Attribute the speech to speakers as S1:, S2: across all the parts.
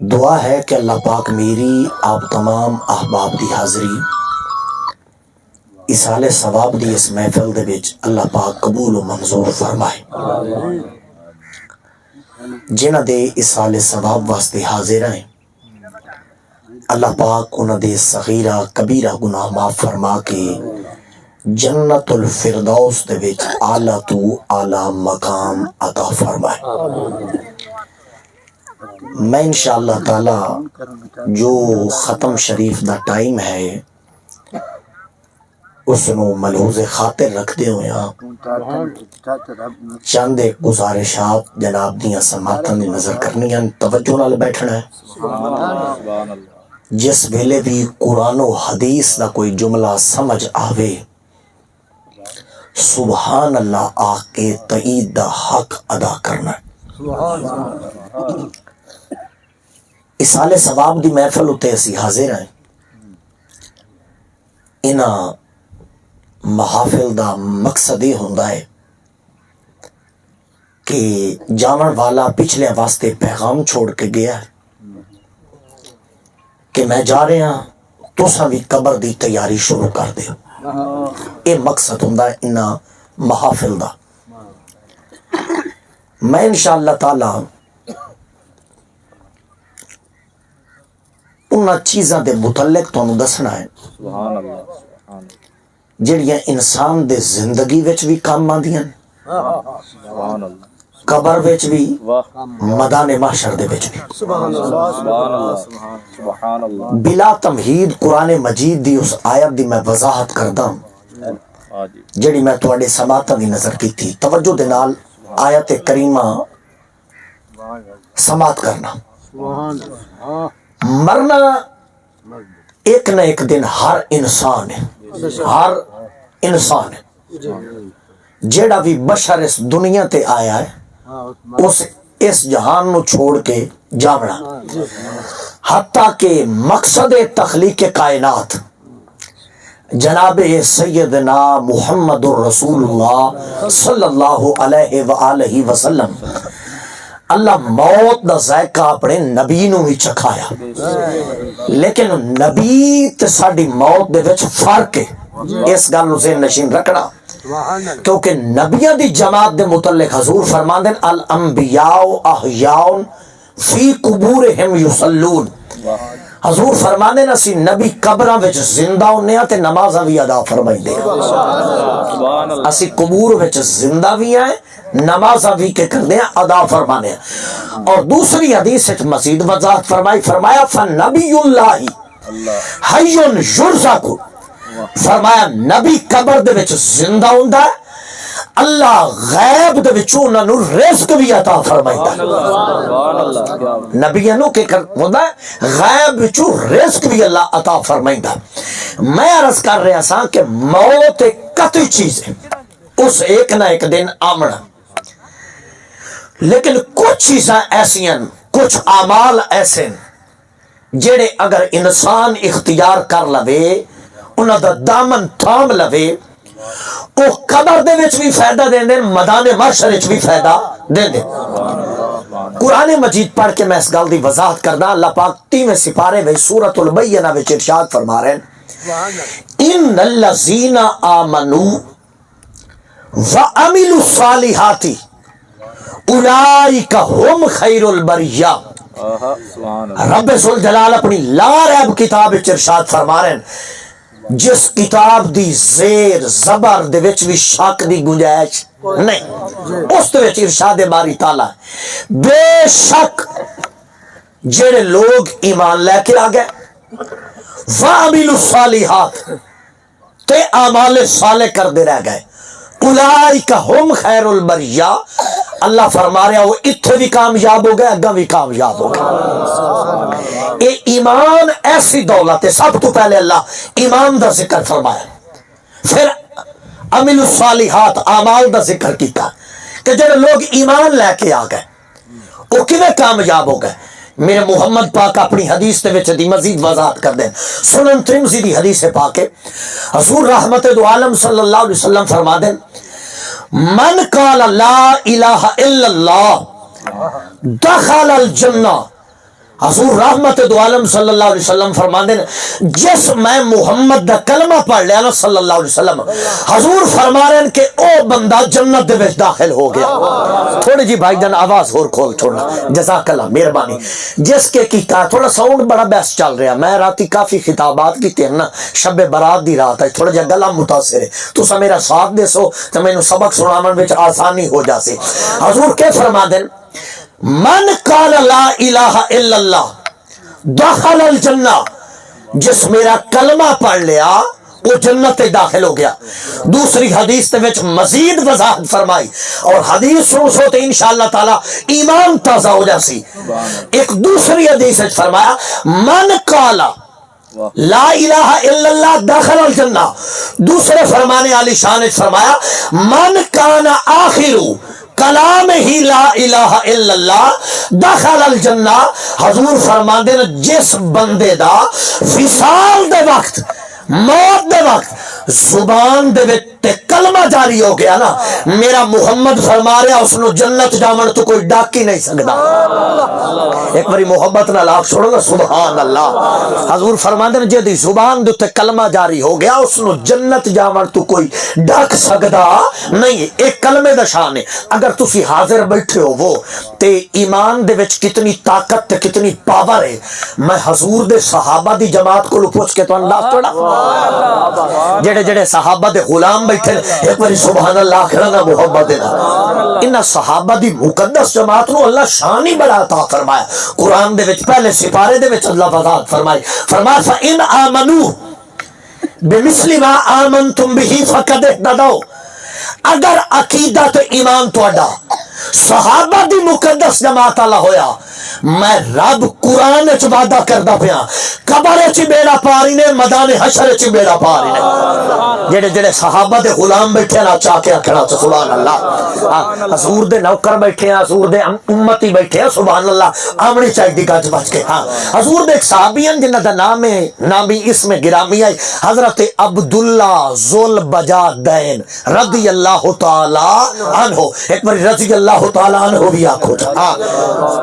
S1: دعا ہے کہ اللہ پاک میری آپ تمام احباب دی حاضری اسال ثواب دی اس محفل دے وچ اللہ پاک قبول و منظور فرمائے۔ جنہ دے اسال ثواب واسطے حاضر ہیں اللہ پاک انہ دے صغیرہ کبیرہ گناہ معاف فرما کے جنت الفردوس دے وچ اعلیٰ تو اعلیٰ مقام عطا فرمائے۔ میں انشاءاللہ تعالی جو ختم شریف دا ٹائم ہے اس نو ملحوظ خاطر رکھ دے ہوئے چند ایک گزارشات جناب دیاں سماعتاں دی نظر کرنی ہیں، توجہ نال بیٹھنا ہے۔ جس ویلے بھی قرآن و حدیث دا کوئی جملہ سمجھ آوے سبحان اللہ آہ کے تائید دا حق ادا کرنا ہے۔ اسال ثواب دی محفل اتے اسی حاضر ہیں۔ انہاں محافل دا مقصد یہ ہوندا ہے کہ جاون والا پچھلے واسطے پیغام چھوڑ کے گیا ہے کہ میں جا رہے ہاں تساں بھی قبر دی تیاری شروع کر دیو۔ یہ مقصد ہوندا ہے انہاں محافل دا۔ میں انشاءاللہ تعالی انہاں چیزاں دے متعلق تانوں دسنا ہے جڑیاں انسان دے زندگی وچ بھی کام آندیاں، قبر وچ بھی، میدان محشر دے وچ بھی۔ بلا تمہید قرآن مجید دی اس آیت دی میں وضاحت کردا ہوں جڑی میں تواڈے سماعتاں دی نظر کیتی۔ توجہ دے نال آیت کریمہ سماعت کرنا۔ مرنا ایک نہ ایک دن ہر انسان ہے، ہر انسان ہے جیڑا بھی بشر اس دنیا تے آیا ہے اس جہان نو چھوڑ کے جاونا، حتیٰ کہ مقصد تخلیق کائنات جناب سیدنا محمد الرسول اللہ صلی اللہ علیہ وآلہ وسلم اللہ موت دا ذائقہ اپنے نبی نو ہی چکھایا، لیکن نبی تے ساڈی موت دے وچ فرق ہے۔ اس گل نو ذہن نشین رکھنا کیونکہ نبیاں دی جماعت دے متعلق حضور فرماندے الانبیاء احیاء فی قبورہم یصلون۔ حضور فرماندے اسی نبی قبراں وچ زندہ ہونے تے نمازاں بھی ادا فرمائیندے، اسی قبور وچ زندہ بھی ہیں نمازاں بھی کے کردے ہیں ادا فرمانے ہیں۔ اور دوسری حدیث وچ مزید وضاحت فرمایا فنبی اللہ حی یرزق، فرمایا نبی قبر دے وچ زندہ ہوندا ہے، اللہ غیب دے وچوں انہاں نوں رزق بھی عطا فرمائندا ہے۔ نبیاں نوں کہ ہوندا ہے غیب وچوں رزق بھی اللہ عطا فرمائندا ہے۔ میں عرض کر رہا سا کہ موت ایک قطعی چیز ہے، اس ایک نہ ایک دن آمنا، لیکن کچھ چیزاں ایسی ہیں، کچھ اعمال ایسے جڑے اگر انسان اختیار کر لوے، انہاں دا دامن تھام لوے، وہ قبر دے وچ بھی فائدہ دین دے، میدان محشر وچ بھی فائدہ دین دے۔ قرآن مجید پڑھ کے میں اس گل دی وضاحت کردا، اللہ پاک 3ویں سپارے وچ سورۃ البینہ وچ ارشاد فرما رہے ہیں ان الذین آمنوا وعملوا الصالحات اولئک هم خیر البریہ۔ رب ذوالجلال اپنی لا ریب کتاب وچ ارشاد فرما رہے ہیں جس کتاب دی زیر زبر دے وچ بھی شک دی گنجائش نہیں، اس دے وچ ارشاد باری تعالی بے شک جڑے لوگ ایمان لے کے آ گئے وعملوا الصالحات تے اعمال صالح کردے رہ گئے اولئک هم خیر البریہ، اللہ فرما رہا وہ اتھے بھی کامیاب ہو گئے اگاں بھی کامیاب ہو گئے۔ اے ایمان ایسی دولت ہے، سب تو پہلے اللہ ایمان دا ذکر فرمایا، پھر عمل الصالحات اعمال دا ذکر کیتا کہ جب لوگ ایمان لے کے آ گئے وہ کیویں کامیاب ہو گئے۔ میرے محمد پاک اپنی حدیث دے وچ دی مزید وضاحت کر دیں، سنن ترمذی دی حدیث پاک ہے، حضور رحمت دو عالم صلی اللہ علیہ وسلم فرما دیں من قال لا الہ الا اللہ دخل الجنہ. حضور رحمت دو عالم صلی اللہ علیہ وسلم فرماندے نے جس میں محمد دا کلمہ پڑھ لیا نا صلی اللہ علیہ وسلم، حضور فرما رہے ہیں کہ او بندہ جنت دے وچ داخل ہو گیا. تھوڑی جی بھائی جان آواز اور کھول چھوڑنا، جزاک اللہ مہربانی. جس کے کی کہا تھوڑا ساؤنڈ بڑا بیس چل رہا، میں راتی کافی خطابات کیتے ہیں نا، شب برات دی رات ہے، تھوڑا جا گلا متاثر ہے، تسا میرا ساتھ دے سو تو مینوں سبق سناون وچ آسانی ہو جاسی. حضور کے فرما دیں من قال لا الہ الا اللہ دخل الجنہ، جس میرا کلمہ پڑھ لیا وہ جنت داخل ہو گیا. دوسری حدیث وچ مزید وضاحت فرمائی، اور حدیث سن سو تو انشاءاللہ تعالی ایمان تازہ ہو جاسی. ایک دوسری حدیث وچ فرمایا من قال لا الہ الا اللہ داخل الجنہ. دوسرے فرمانے علی شان فرمایا من کان آخر کلام ہی لا الہ الا اللہ دخل الجنہ. حضور فرماندے نے جس بندے دا وصال دے وقت، موت دے وقت زبان دے وچ کلمہ جاری ہو گیا نا، میرا محمد فرما رہا اس نو جنت جاون تو کوئی ڈاک ہی نہیں سکتا. ایک باری محبت نال آکھ چھوڑو نا سبحان اللہ. حضور فرماندے نے جے دی زبان دے تے کلمہ جاری ہو گیا اس نو جنت جاون تو کوئی ڈاک سکدا نہیں. ایک کلمے دا شان ہے. اگر تسی حاضر بیٹھے ہو وہ تے ایمان دے وچ کتنی طاقت تے کتنی پاور ہے. میں حضور دے صحابہ دی جماعت کو پوچھ کے تو انداز توڑا جڑے جڑے صحابہ دے غلام بیٹھے ایک باری سبحان اللہ کھڑا محبت دینا. انہاں صحابہ دی مقدس جماعت نو اللہ شان ہی بڑا عطا فرمایا. قرآن دے وچ پہلے سپارے دے وچ اللہ وضاحت فرمائی، فرمایا فَإِنْ آمَنُوا بِمِثْلِ مَا آمَنْتُمْ بِهِ فَقَدْ اهْتَدَوْا. اگر عقیدہ تو ایمان توڑا صحابہ دی مقدس جماعت والا ہویا، میں رب قرآن چ وعدہ کردا پیا قبر چ بیڑا پاری نے، میدان حشر چ بیڑا پاری نے. جڑے جڑے صحابہ دے غلام بیٹھے نا چا کے کھڑا سبحان اللہ. حضور دے نوکر بیٹھے ہیں، حضور دے امتی بیٹھے ہیں سبحان اللہ. آمنی چاہیے گج بچ کے. ہاں حضور دے ایک صحابی ہیں جنہ دا نام ہے، نام بھی اس میں گرامی ہے، حضرت عبداللہ ذوالبجادین رضی اللہ تعالی عنہ. ایک بار رضی اللہ تعالی عنہ بھی آکھو. ہاں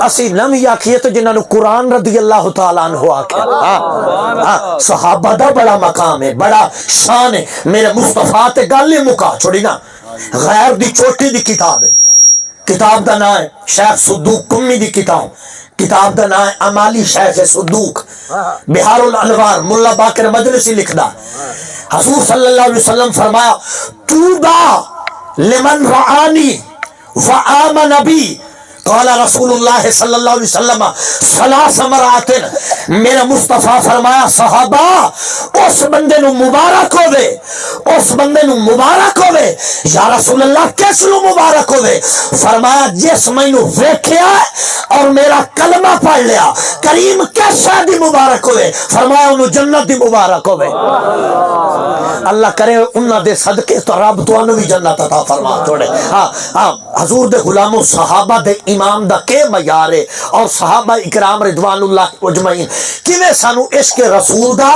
S1: اسی نمی آکھیے تو جنہوں نے قرآن رضی اللہ تعالیٰ عنہ آکھیا. صحابہ دا بڑا مقام ہے، بڑا شان ہے. میرے مصطفیٰ تے گالے مکا چھوڑی نا. غیر دی چوٹی دی کتاب ہے، کتاب دا نام ہے شیخ صدوق کمی دی کتاب، کتاب دا نام ہے امالی شیخ صدوق بہار الانوار ملا باقر مجلسی لکھدا. حضور صلی اللہ علیہ وسلم فرمایا توبا لمن رعانی وآمن بی. قال رسول اللہ صلی اللہ علیہ وسلم ثلاث مرات. میرا مصطفیٰ فرمایا صحابہ اس بندے نو مبارک ہوئے، اس بندے نو مبارک ہوئے. یا رسول اللہ کس نو مبارک ہوئے؟ فرمایا جس میں نو ویکھیا اور میرا کلمہ پڑھ لیا. کریم کس شاہ دی مبارک ہوئے؟ فرمایا انہوں جنت دی مبارک ہوئے. اللہ کرے انہاں دے صدقے تو رب تو انہوں بھی جنت عطا فرما چھوڑے. ہاں حضور دے غلاموں صحابہ دے امام دا کے معیار ہے، اور صحابہ اکرام رضوان اللہ اجمعین کیویں سانو عشق رسول دا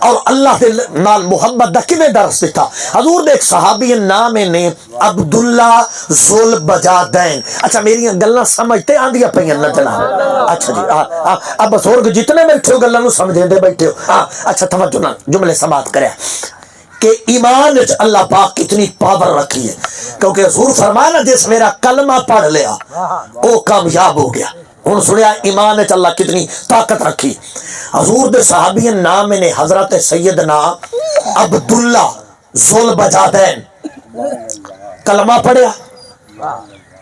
S1: اور اللہ دے نال محبت دا کیویں درس دیتا. حضور دے ایک صحابی نام نے عبداللہ ذوالبجادین. اچھا میری گلاں سمجھتے آندیاں پئیاں نہ جناب؟ اچھا جی اب بزرگ جتنے بیٹھے ہو گلاں نو سمجھیں دے بیٹھے ہو. اچھا توجہ نہ جملے سماعت کرے کہ ایمان وچ اللہ پاک کتنی پاور رکھی ہے. کیونکہ حضور فرمایا نا جس میرا کلمہ پڑھ لیا وہ کامیاب ہو گیا. ہن سنیا ایمان وچ اللہ کتنی طاقت رکھی. حضور دے صحابی نام نے حضرت سیدنا عبداللہ ذوالبجادین. کلمہ پڑھیا،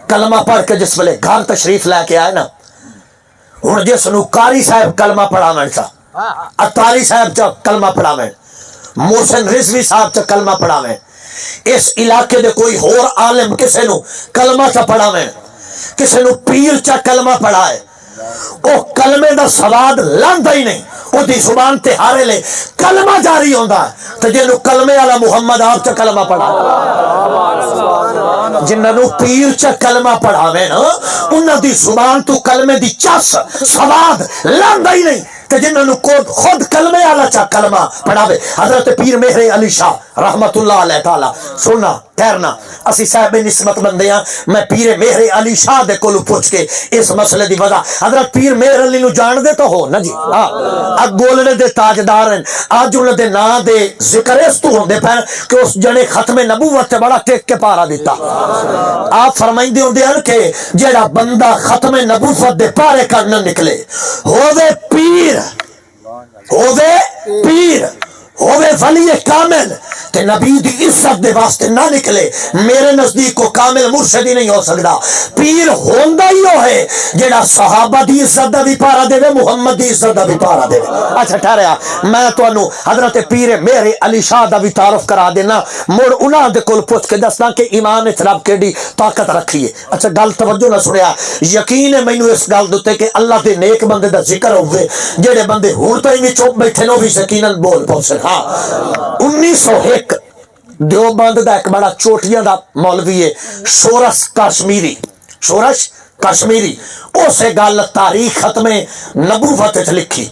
S1: کلمہ پڑھ کے جس ویلے گھر تشریف لے کے آئے نا، ہن جس نو قاری صاحب کلمہ پڑھاویں سا، اتاری صاحب چا کلمہ پڑھاویں، محسن رضوی صاحب چا کلمہ پڑھاویں، اس علاقے دے کوئی ہور عالم کسے نو کلمہ چا پڑھاویں، کسے نو پیر چا کلمہ پڑھائے، او کلمے دا سواد لاندا ہی نہیں. او دی زبان تے ہارے لے کلمہ جاری ہوندا ہے. تے جنوں کلمے والا محمد آپ چا کلمہ پڑھا، جنہاں نو پیر چا کلمہ پڑھاویں نا انہاں دی زبان تو کلمے دی چس سواد لاندا ہی نہیں. تے جنہاں نو خود کلمے والا چا کلمہ پڑھاوے. حضرت پیر مہر علی شاہ رحمت اللہ علیہ تعالی سننا ٹھہرنا اسی صاحب نسبت بندے ہیں میں پیر مہر علی شاہ دے کولو پوچھ کے اس مسئلے دی وجہ حضرت پیر مہر علی نو جان دے تو ہو نا جی اگ گولڑے دے تاجدار ہیں آج انہوں دے نا دے ذکر اس تو ہوندے پہ کہ اس جنے ختم نبوت تے بڑا ٹیک کے پارا دیتا آپ فرمائیں دے ہوندے ہیں کہ جیڑا بندہ ختم نبوت دے پارے کرنا نکلے ہووے پیر ہووے ولی کامل تے نبی دی عزت دے واسطے نہ نکلے میرے نزدیک کو کامل مرشد ہی نہیں ہو سکتا پیر ہوندا ہی ہو ہے جیڑا صحابہ دی عزت دا بھی پارا دے محمد دی عزت دا بھی پارا دے اچھا ٹھہریا میں تانوں حضرت پیر مہر علی شاہ دا بھی تعارف کرا دینا مڑ انہاں دے کول پوچھ کے دسنا کہ ایمان وچ رب کیڑی طاقت رکھی ہے اچھا گل توجہ نہ سنیا یقین ہے مینوں اس گل دے کہ اللہ دے نیک بندے دا ذکر ہوے جڑے بندے ہن تائیں وی چپ بیٹھے نو بھی یقیناً بول پہنچن ہاں 1901 دیوبند دا ایک بڑا چوٹیاں دا مولوی ہے شورش کشمیری اسے گل تاریخ ختم نبوت وچ لکھی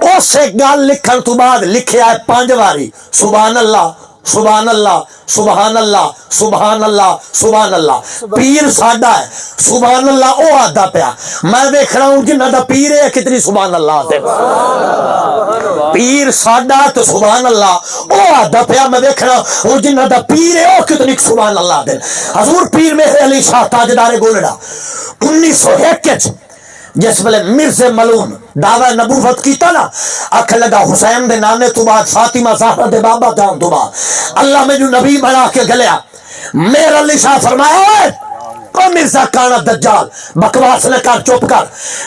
S1: اسے گل لکھن تو بعد لکھیا ہے 5 واری سبحان اللہ سبحان اللہ سبحان اللہ سبحان اللہ سبحان اللہ پیر ساڈا ہے سبحان اللہ او آدھا پیا میں دیکھ رہا ہوں جنہ دا پیر ہے کتنی سبحان اللہ آتے پیر ساڈا تو سبحان اللہ او آدھا پیا میں دیکھ رہا ہوں جنہ دا پیر ہے او کتنی سبحان اللہ دے حضور پیر مہر علی شاہ تاجدار گولڑا 1901 جس ویلے مرزا ملون دعوی نبوت کیتا نا اکھ لگا حسین دے نانے تو بعد فاطمہ زہرا دے بابا جان تو بعد اللہ میں جو نبی بنا کے گلیا مہر علی شاہ فرمایا او مرزا کانا دجال بکواس نہ کر چپ کر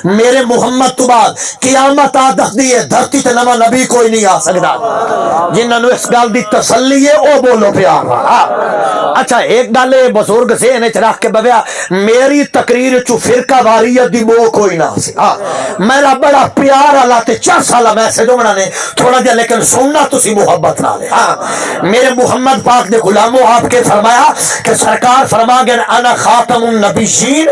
S1: میرے محمد تو بعد قیامت آ دستی ہے دھرتی تے نواں نبی کوئی نہیں آ سکدا جنہاں نو اس گل دی تسلی ہے او بولو پیار اچھا ایک گل بزرگ ذہن وچ رکھ کے بویا میری تقریر چ فرقہ واریت دی بو کوئی نہ سی میرا بڑا پیار والا تے چس والا میسج بنانے تھوڑا جہا لیکن سننا تسی محبت نال میرے محمد پاک دے غلاموں آپ کے فرمایا کہ سرکار فرما گئے انا خاتم النبیین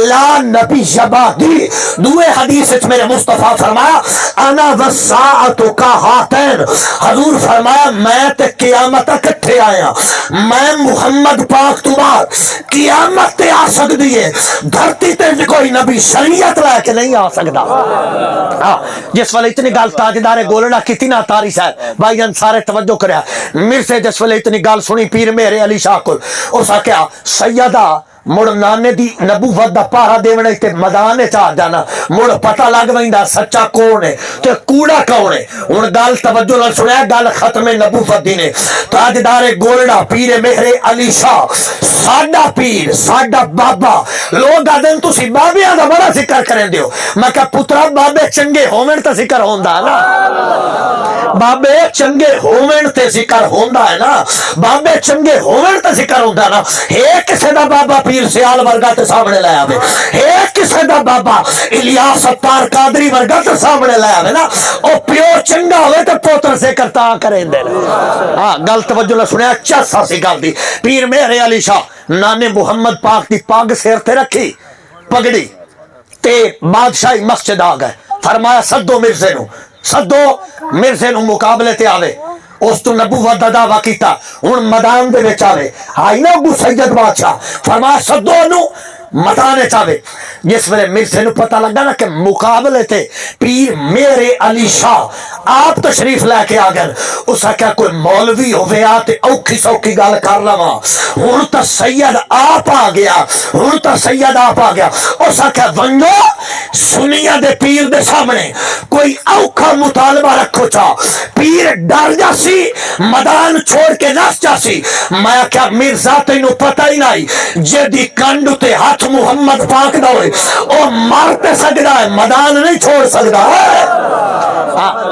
S1: لا نبی بعدی دوے حدیث وچ میرے مصطفیٰ فرمایا انا والساعۃ کا ہاتین حضور فرمایا میں تے قیامت اکٹھے آیا میں محمد پاک تو بعد قیامت تے آ سکتی ہے دھرتی تے کوئی نبی شریعت لے کے نہیں آ سکتا جس والے اتنی گل تاجدار گولڑا کتنا تاریخ ہے بھائی جان سارے توجہ کریا میر سے جس والے اتنی گل سنی پیر مہر علی شاہ کو اس آکھیا سیدہ مڑ نانے دی نبوت دا پارا دیونے تے میدان چ آ جانا مڑ پتہ لگ ویندا سچا کون ہے تے کوڑا کون ہے ہن گل توجہ نال سنیا گل ختم نبوت دی نے تاجدار گولڑا پیر مہر علی شاہ ساڈا پیر ساڈا بابا لوگ آدن تسی بابیاں دا بڑا ذکر کرن دیو میں کہ پترا بابے چنگے ہوون تے ذکر ہوندا نا بابے چنگے ہوون تے ذکر ہوندا ہے نا بابے چنگے ہوون تے ذکر ہوندا نا ہے کسے دا بابا پیر سیال ورگا تے سامنے لے آوے ہے کسے دا بابا الیاس ستار قادری ورگا تے سامنے لے آوے نا او پیو چنگا ہوئے تے پوتر سے کرتا کریں دے ہاں گل توجہ نہ سنیا چاسا سی گل دی پیر مہر علی شاہ نانے محمد پاک دی پاگ سیر تے رکھی پگڑی تے بادشاہی مسجد آ گئے فرمایا سدو مرزے نو مقابلے تے آوے اس تو نبوت دا دعویٰ کیتا ہن میدان دے وچ آوے آئی نا ابو سید بادشاہ فرمایا سدو نو میدان وچ آوے جس ویلے مرزے نو پتہ لگا نا کہ مقابلے تے پیر مہر علی شاہ آپ تشریف لے کے آ گئے اس آخیا کوئی مولوی ہوے آ تے اوکھی سوکھی گل کر لواں ہن تا سید آپ آ گیا اس آخیا ونجو سنیا دے پیر دے سامنے کوئی اوکھا مطالبہ رکھو چا پیر ڈر جاسی میدان چھوڑ کے نس جاسی میں آخیا مرزا تینوں پتہ ہی نہیں جدی کنڈ تے ہاتھ محمد پاک دا ہوئے او مارتے سکتا ہے میدان نہیں چھوڑ سکتا ہے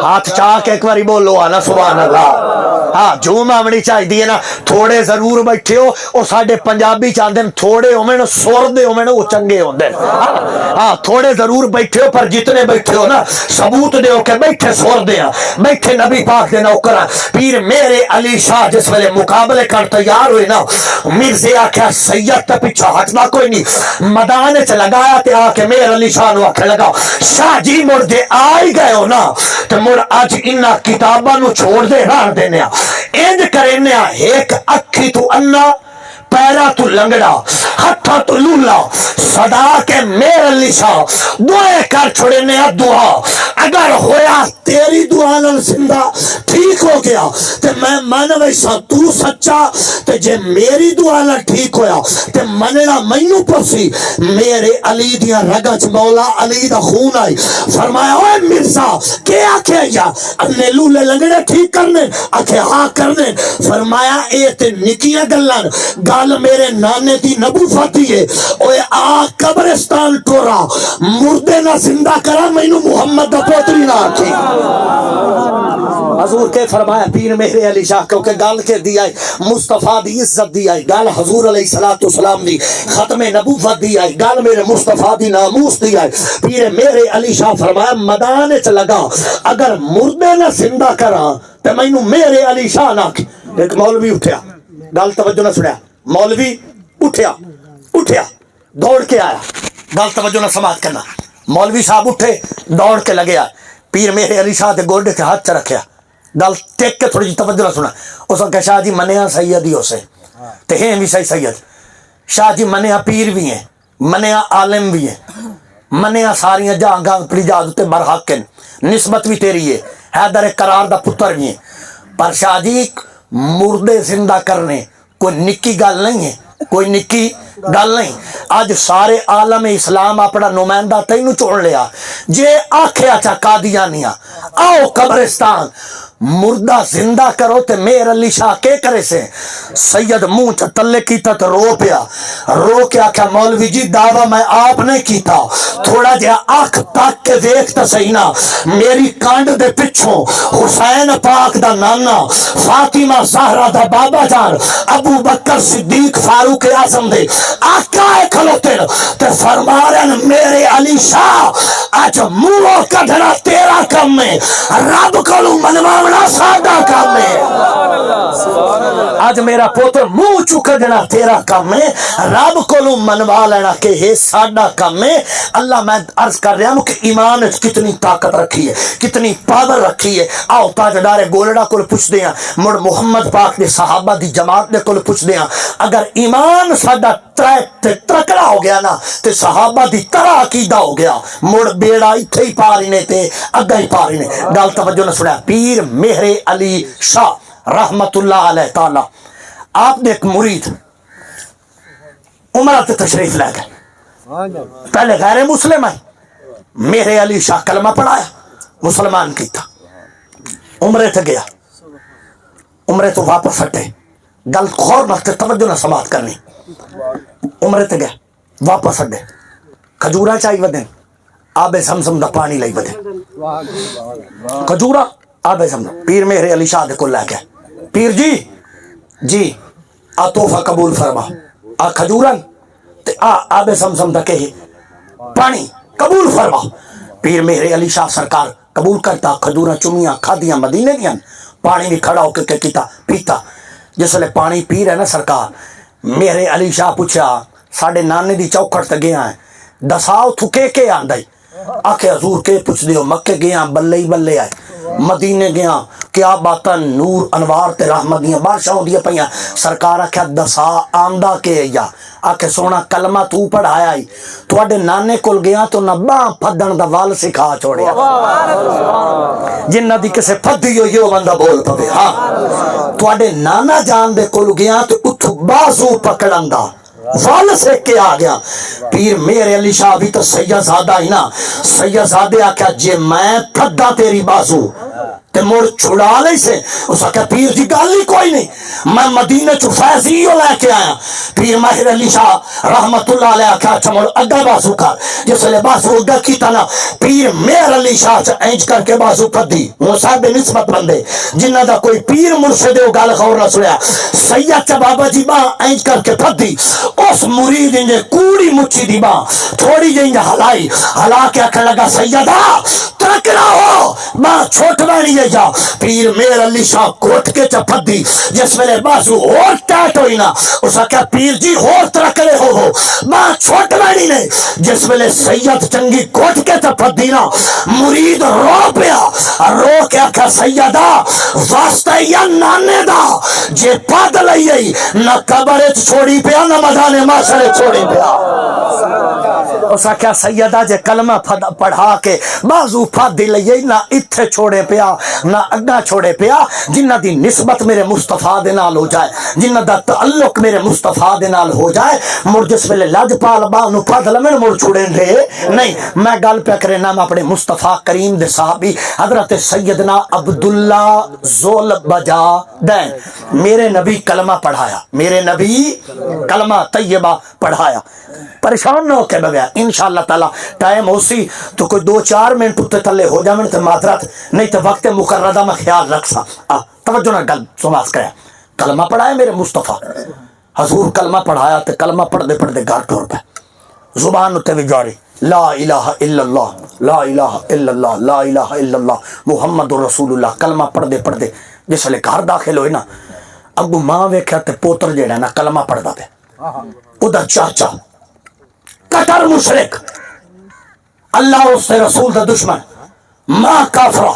S1: ہاتھ چاہ کے ایک باری بولو آنا سبحان اللہ ہاں جو مامنی چاہی دیئے نا تھوڑے ضرور بیٹھے ہو او ساڑھے پنجابی چاہتے ہیں تھوڑے ہو میں سور دے ہو میں وہ چنگے ہو دے ہاں تھوڑے ضرور بیٹھے ہو پر جتنے بیٹھے ہو نا ثبوت دے ہو کہ بیٹھے سور دے ہیں بیٹھے نبی پاک دے نوکرہ پیر مہر علی شاہ جس ویلے مقابلے کر تیار ہوئے نا مرزے آکھیا سید تا پیچھا ہٹنا کوئی نہیں میدان چ لگایا تے آ کے مہر علی شاہ نو آکھے لگا شاہ جی مڑ دے آئی گئے ہو نا تو مڑ اج انہاں کتاباں نو چھوڑ دے راہ دینے انج کرنے ایک اکھی تو انا پیرا تو لنگڑا ہتھا تو لولا صدا کے میرے علی شاہ دعائیں کر چھوڑے نے دعا اگر ہویا تیری دعا نال زندہ ٹھیک ہو گیا تے میں من ویسا تو سچا تے جے میری دعا نال ٹھیک ہویا تے مننا مینوں پسی میرے علی دیاں رگاں چ مولا علی دا خون آئی فرمایا اوے مرزا کیا آکھیا یا انے لولے لنگڑے ٹھیک کرنے آکھے ہاں کرنے فرمایا اے تے نکیاں گلاں گل میرے نانے دی نبوت ہے اوے آ قبرستان ٹورا مردے نہ زندہ کرا مینوں محمد دا پوتری نہ آکھے حضور کے فرمایا پیر میرے علی شاہ کیونکہ گل کے دی آئی مصطفیٰ دی عزت دی آئی گل حضور علیہ السلام دی ختم نبوت دی آئی گل میرے مصطفیٰ دی ناموس دی آئی پیر میرے علی شاہ فرمایا میدان چ لگا اگر مردے نہ زندہ کرا تے مینوں میرے علی شاہ نہ آکھے ایک مولوی اٹھیا گل توجہ نہ سنیا مولوی اٹھیا دوڑ کے آیا گل توجہ نہ سماعت کرنا مولوی صاحب اٹھے دوڑ کے لگے آئے پیر میرے علی شاہ دے گوڈے تے ہاتھ چ رکھیا گل ٹیک کے تھوڑی جی توجہ نہ سنا اس کہ شاہ جی منیا سید ہی اسے تے ہیں بھی صحیح سید شاہ جی منیا پیر بھی ہیں منیا عالم بھی ہیں منیا ساریاں جہاں پڑی جہاز تے برحق ہیں نسبت بھی تیری ہے حیدر قرار دا پتر بھی ہیں پر شاہ جی مردے زندہ کرنے کوئی نکی گل نہیں ہے کوئی نکی گل نہیں آج سارے عالم اسلام اپنا نمائندہ تینوں چون لیا جے آکھیا چا قادیانیاں آؤ قبرستان مردہ زندہ کرو تے میر علی شاہ کے کرے سے سید منہ چا تلے کیتا تو رو پیا رو کے آکھا مولوی جی دعویٰ میں آپ نے کیتا تھوڑا جا آنکھ تاک کے دیکھتا سینا میری کانڈ دے پچھوں حسین پاک دا نانا فاطمہ زہرہ دا بابا جان ابو بکر صدیق فاروق اعظم دے آقا کھلوتے تے فرما رہے میرے علی شاہ آج منہ کڈھنا تیرا کم میں رب کلو منوانا سادہ کام ہے آج میرا پوتر منہ چکا دینا تیرا کام ہے رب کو منوا لینا کہ یہ سادہ کام ہے اللہ میں عرض کر رہا ہوں کہ ایمان کتنی طاقت رکھی ہے کتنی پاور رکھی ہے آؤ تاجدار گولڑا کو پوچھ دیا مڑ محمد پاک نے صحابہ دی جماعت نے کو پوچھ دیا اگر ایمان سادہ ترکڑا ہو گیا نا تے صحابہ دی طرح عقیدہ ہو گیا مڑ بیڑا اتھے ہی پاری نے تے اگا ہی پاری نے گل توجہ نہ سنیا پیر میرے علی شاہ رحمت اللہ علیہ تعالی آپ نے ایک مرید عمرہ تے تشریف لے گئے پہلے غیر مسلم ہے میرے علی شاہ کلمہ پڑھایا مسلمان کی تھا عمرے تے گیا عمرے تو واپس ہٹے گل خور نہ توجہ نہ سماعت کرنی عمرے تے گیا واپس ہٹے کھجورا چاہیے ودن آب زمزم دا پانی لئی ودن کھجورا آب زمزم پیر میرے علی شاہ دے کو لے گئے پیر جی آ تحفہ قبول فرما آ کھجورن تے آب زمزم دا کہے پانی قبول فرما پیر میرے علی شاہ سرکار قبول کرتا کھجورا چمیاں کھادیاں مدینے دیاں پانی بھی کھڑا ہو کے کیتا پیتا جس لئے پانی پی رہے نا سرکار میرے علی شاہ پوچھا ساڑھے نانے دی چوکھٹ تے گیا ہے دساؤ تھکے کے آندائی آکھے حضور کے پوچھ دیو مکے گیا بلے ہی بلے آئے مدینے گیا کیا باتا نور انوار تے رحمت دیاں بارشاں دیا پہیاں سرکار آکھا دسا آندہ کے یا آکھے سونا کلمہ تو پڑھایا ہی تو اڈے نانے کل گیا تو نبا پھدن دا وال سکھا چھوڑیا جنہ دی کسے پھدی ہو یہ بندہ بول پوے ہاں تو اڈے نانا جان دے کل گیا تو اتھو بازو پکڑن دا وال سے کے آ گیا پیر میرے علی شاہ بھی تو سید زادہ ہی نا سید زادے آکھا جے میں پھدا تیری بازو تے مڑ چھڑا لے سے اس آکھا پیر جی گالی کوئی نہیں میں مدینہ چو فیضیو لے کے آیا پیر ماہر علی شاہ رحمت اللہ علیہ آکھا اچھا مڑ اگا بازو کر جس لے بازو اگا کی تنا پیر میر علی شاہ چا اینج کر کے بازو پھدی وہ صاحب نسبت بندے جنہ دا کوئی پیر مرشد ہو گال خور نہ سنیا سید چا بابا جی باں اینج کر کے پھدی اس مرید انجے کوڑی مچھی دی باں تھوڑی جے انجے ہلائی ہلا کے آکھا لگا سیدہ ترکنا ہو باں چھوٹ بینی لئی جا پیر میر علی شاہ کوٹ کے چپدی جس ویلے بازو اور ٹائٹ ہوئی نا اس کیا پیر جی اور ترکڑے ہو ماں چھوٹ مانی نے جس ویلے سید چنگی کوٹ کے چپدی نا مرید رو پیا رو کے آکھا سیدہ واسطہ یا نانے دا جے پاد لئی نہ قبر چھوڑی پیا نہ مدانے معاشرے چھوڑی پیا اس کیا سیدہ جے کلمہ پڑھا کے بازو پھاد لئی نہ اتھے چھوڑے پیا نہ اگا چھوڑے پیا جنہ دی نسبت میرے مصطفیٰ دے نال ہو جائے جنہ دا تعلق میرے مصطفیٰ دے نال ہو جائے مر جس ویلے لج پال بانو پاد لمن مر چھوڑیں دے نہیں میں گل پہ کرے نام اپنے مصطفیٰ کریم دے صحابی حضرت سیدنا عبداللہ ذوال بجا دین میرے نبی کلمہ پڑھایا میرے نبی کلمہ طیبہ پڑھایا پریشان نہ ہو کے بگیا انشاءاللہ تعالی ٹائم ہو سی تو کوئی 2-4 منٹ اتے تلے ہو جائے میں معذرت نہیں تو وقت مقررہ میں خیال رکھ سا توجہ نہ گل سماس کرے کلمہ پڑھایا میرے مصطفیٰ حضور کلمہ پڑھایا تو کلمہ پڑھ دے گھر ٹور پہ زبان اتے بھی جاری لا الہ الا اللہ لا الہ الا اللہ لا الہ الا اللہ محمد رسول اللہ کلمہ پڑھ دے جس لے گھر داخل ہوئے نا ابو ماں ویکھیا تے پوتر جیڑا نا کلمہ پڑھ دا پہ ادھر چاچا کٹر مشرک اللہ اس سے رسول دا دشمن ماں کافرہ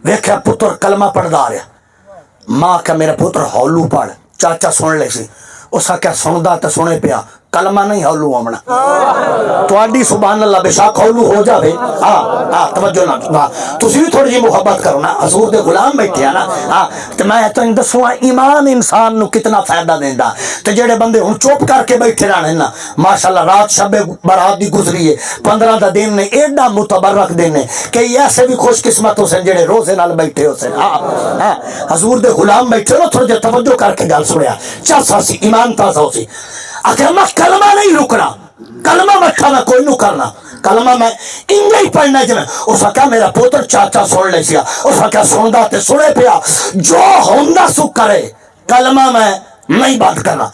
S1: ویکھیا پتر کلمہ پڑھ دا رہا ماں کا میرا پتر ہولو پڑھ چاچا سن لے سی اسا کیا سندا تے سنے پیا کلمہ نہیں ہولو آمنا تو آڈی سبحان اللہ بے شاک ہولو ہو جاوے توجہ نہ تسی بھی تھوڑی جی محبت کرو نا حضور دے غلام بیٹھے ہیں نا تو میں تو دسوں ایمان انسان نو کتنا فائدہ دیندا تو جڑے بندے ہن چپ کر کے بیٹھے رہنے نا ماشاءاللہ رات شب برات دی گزری ہے 15 دا دن نے ایڈا متبرک دن ہے کہ ایسے بھی خوش قسمت ہو سن جڑے روزے نال بیٹھے ہو سن حضور دے غلام بیٹھے نا تھوڑا جی توجہ کر کے گل سنیا چاسا سی ایمان تازہ ہو سی اگر میں کلمہ نہیں رکنا کلمہ میں کھانا کوئی نو کرنا کلمہ میں انگا ہی پڑھنا ہے اس کیا میرا پوتر چاچا سن لے سیا اس کیا سندا تے سنے پیا جو ہوندہ سو کرے کلمہ میں نہیں بات کرنا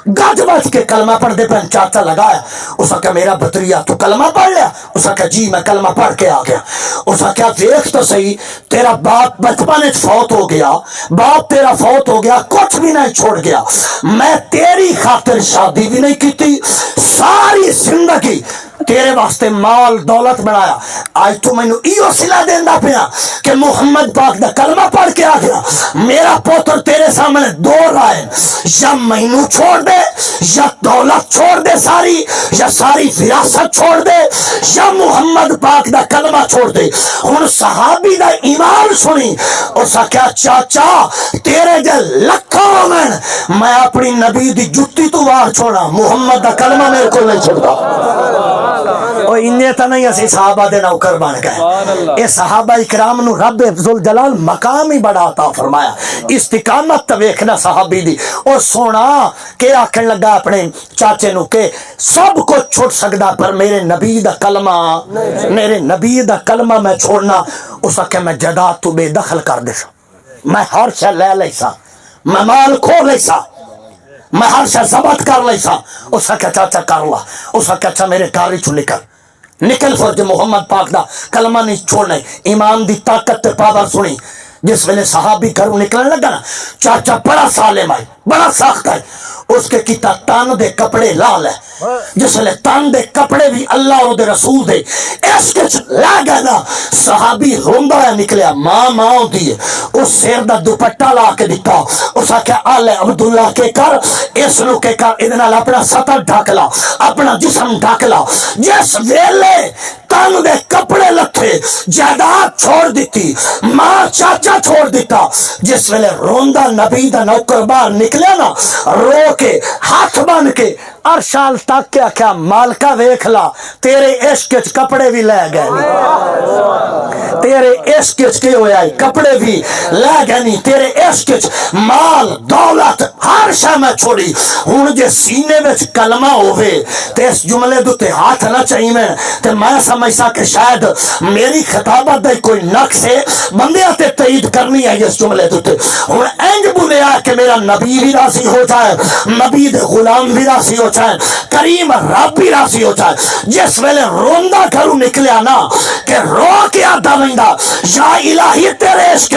S1: گج بج کے کلمہ پڑھ دے پہن چاچا لگایا اس کیا میرا بطریہ تو کلمہ پڑھ لیا اس کیا جی میں کلمہ پڑھ کے آ گیا اس کیا دیکھ تو صحیح تیرا باپ بچپن فوت ہو گیا باپ تیرا فوت ہو گیا کچھ بھی نہیں چھوڑ گیا میں تیری خاطر شادی بھی نہیں کی ساری زندگی تیرے واسطے مال دولت بنایا آج تو میں ایو سلا دیندہ پیا کہ محمد پاک دا کلمہ پڑھ کے آ گیا میرا پوتر تیرے سامنے دو رائے یا مینو چھوڑ دے یا دولت چھوڑ دے ساری یا ساری وراثت چھوڑ دے یا محمد پاک دا کلمہ چھوڑ دے ہن صحابی دا ایمان سنی اس کیا چاچا تیرے جے لکھا میں اپنی نبی دی جتی تو وار چھوڑا محمد دا کلمہ میرے کو نہیں چھوڑا اور انہیں تا نہیں اسی صحابہ دے نوکر بن گئے اے صحابہ اکرام نو رب ذوالجلال مقام ہی بڑا عطا فرمایا استقامت تا ویکھنا صحابی دی اور سونا کہ آکھن لگا اپنے چاچے نو کہ سب کو چھوڑ سکدا پر میرے نبی دا کلمہ میں چھوڑنا اس کہ میں جداد تو بے دخل کر دے سا میں ہر شے لے لے سا میں مال کھو لے سا میں ہر شے ضبط کر لے سا اس کہ چاچا کر لا اس کہ اچھا میرے کاری چو نکل فرج محمد پاک دا کلمہ نہیں چھوڑنے ایمان دی طاقت تے پاور سنی جس ویلے صحابی گھروں نکلنے لگا نا چاچا بڑا سالم ہے بڑا سخت ہے اس کے کیتا تان دے کپڑے لال ہے جس لے تان دے کپڑے بھی اللہ اور دے رسول دے اس کے لا گئے نا صحابی روندہ ہے نکلیا ماں دی اس سیر دا دوپٹہ لا کے دیتا اس آکے آل عبداللہ کے کر اس نو کے کر ادنا اپنا سطر ڈھاکلا اپنا جسم ڈھاکلا جس ویلے تان دے کپڑے لتھے جائیداد چھوڑ دیتی ماں چاچا چھوڑ دیتا جس ویلے روندہ نبی دا نوکر باہر نکلے نا رو کے ہاتھ بن کے ارشال تک کیا کیا مالکہ ویکھلا تیرے عشق کپڑے بھی لے گئے تیرے عشق کے ہوئے آئی کپڑے بھی لے گئے تیرے عشق مال دولت ہر شے میں چھوڑی ہون جے سینے وچ کلمہ ہوئے تے اس جملے دوتے ہاتھ نہ چاہیے میں تے میں سمجھا کہ شاید میری خطابت دے کوئی نقص ہے بندے آتے تئید کرنی ہے اس جملے دوتے ہون اینج بولے آئے کہ میرا نبی بھی راضی ہو جائے نبی دے غلام بھی راضی ہو جائے کریم رب بھی راضی ہو جائے جس ویلے روندہ گھروں نکلیا نا کہ کہ رو کے آدھا ویندا یا الہی تیرے عشق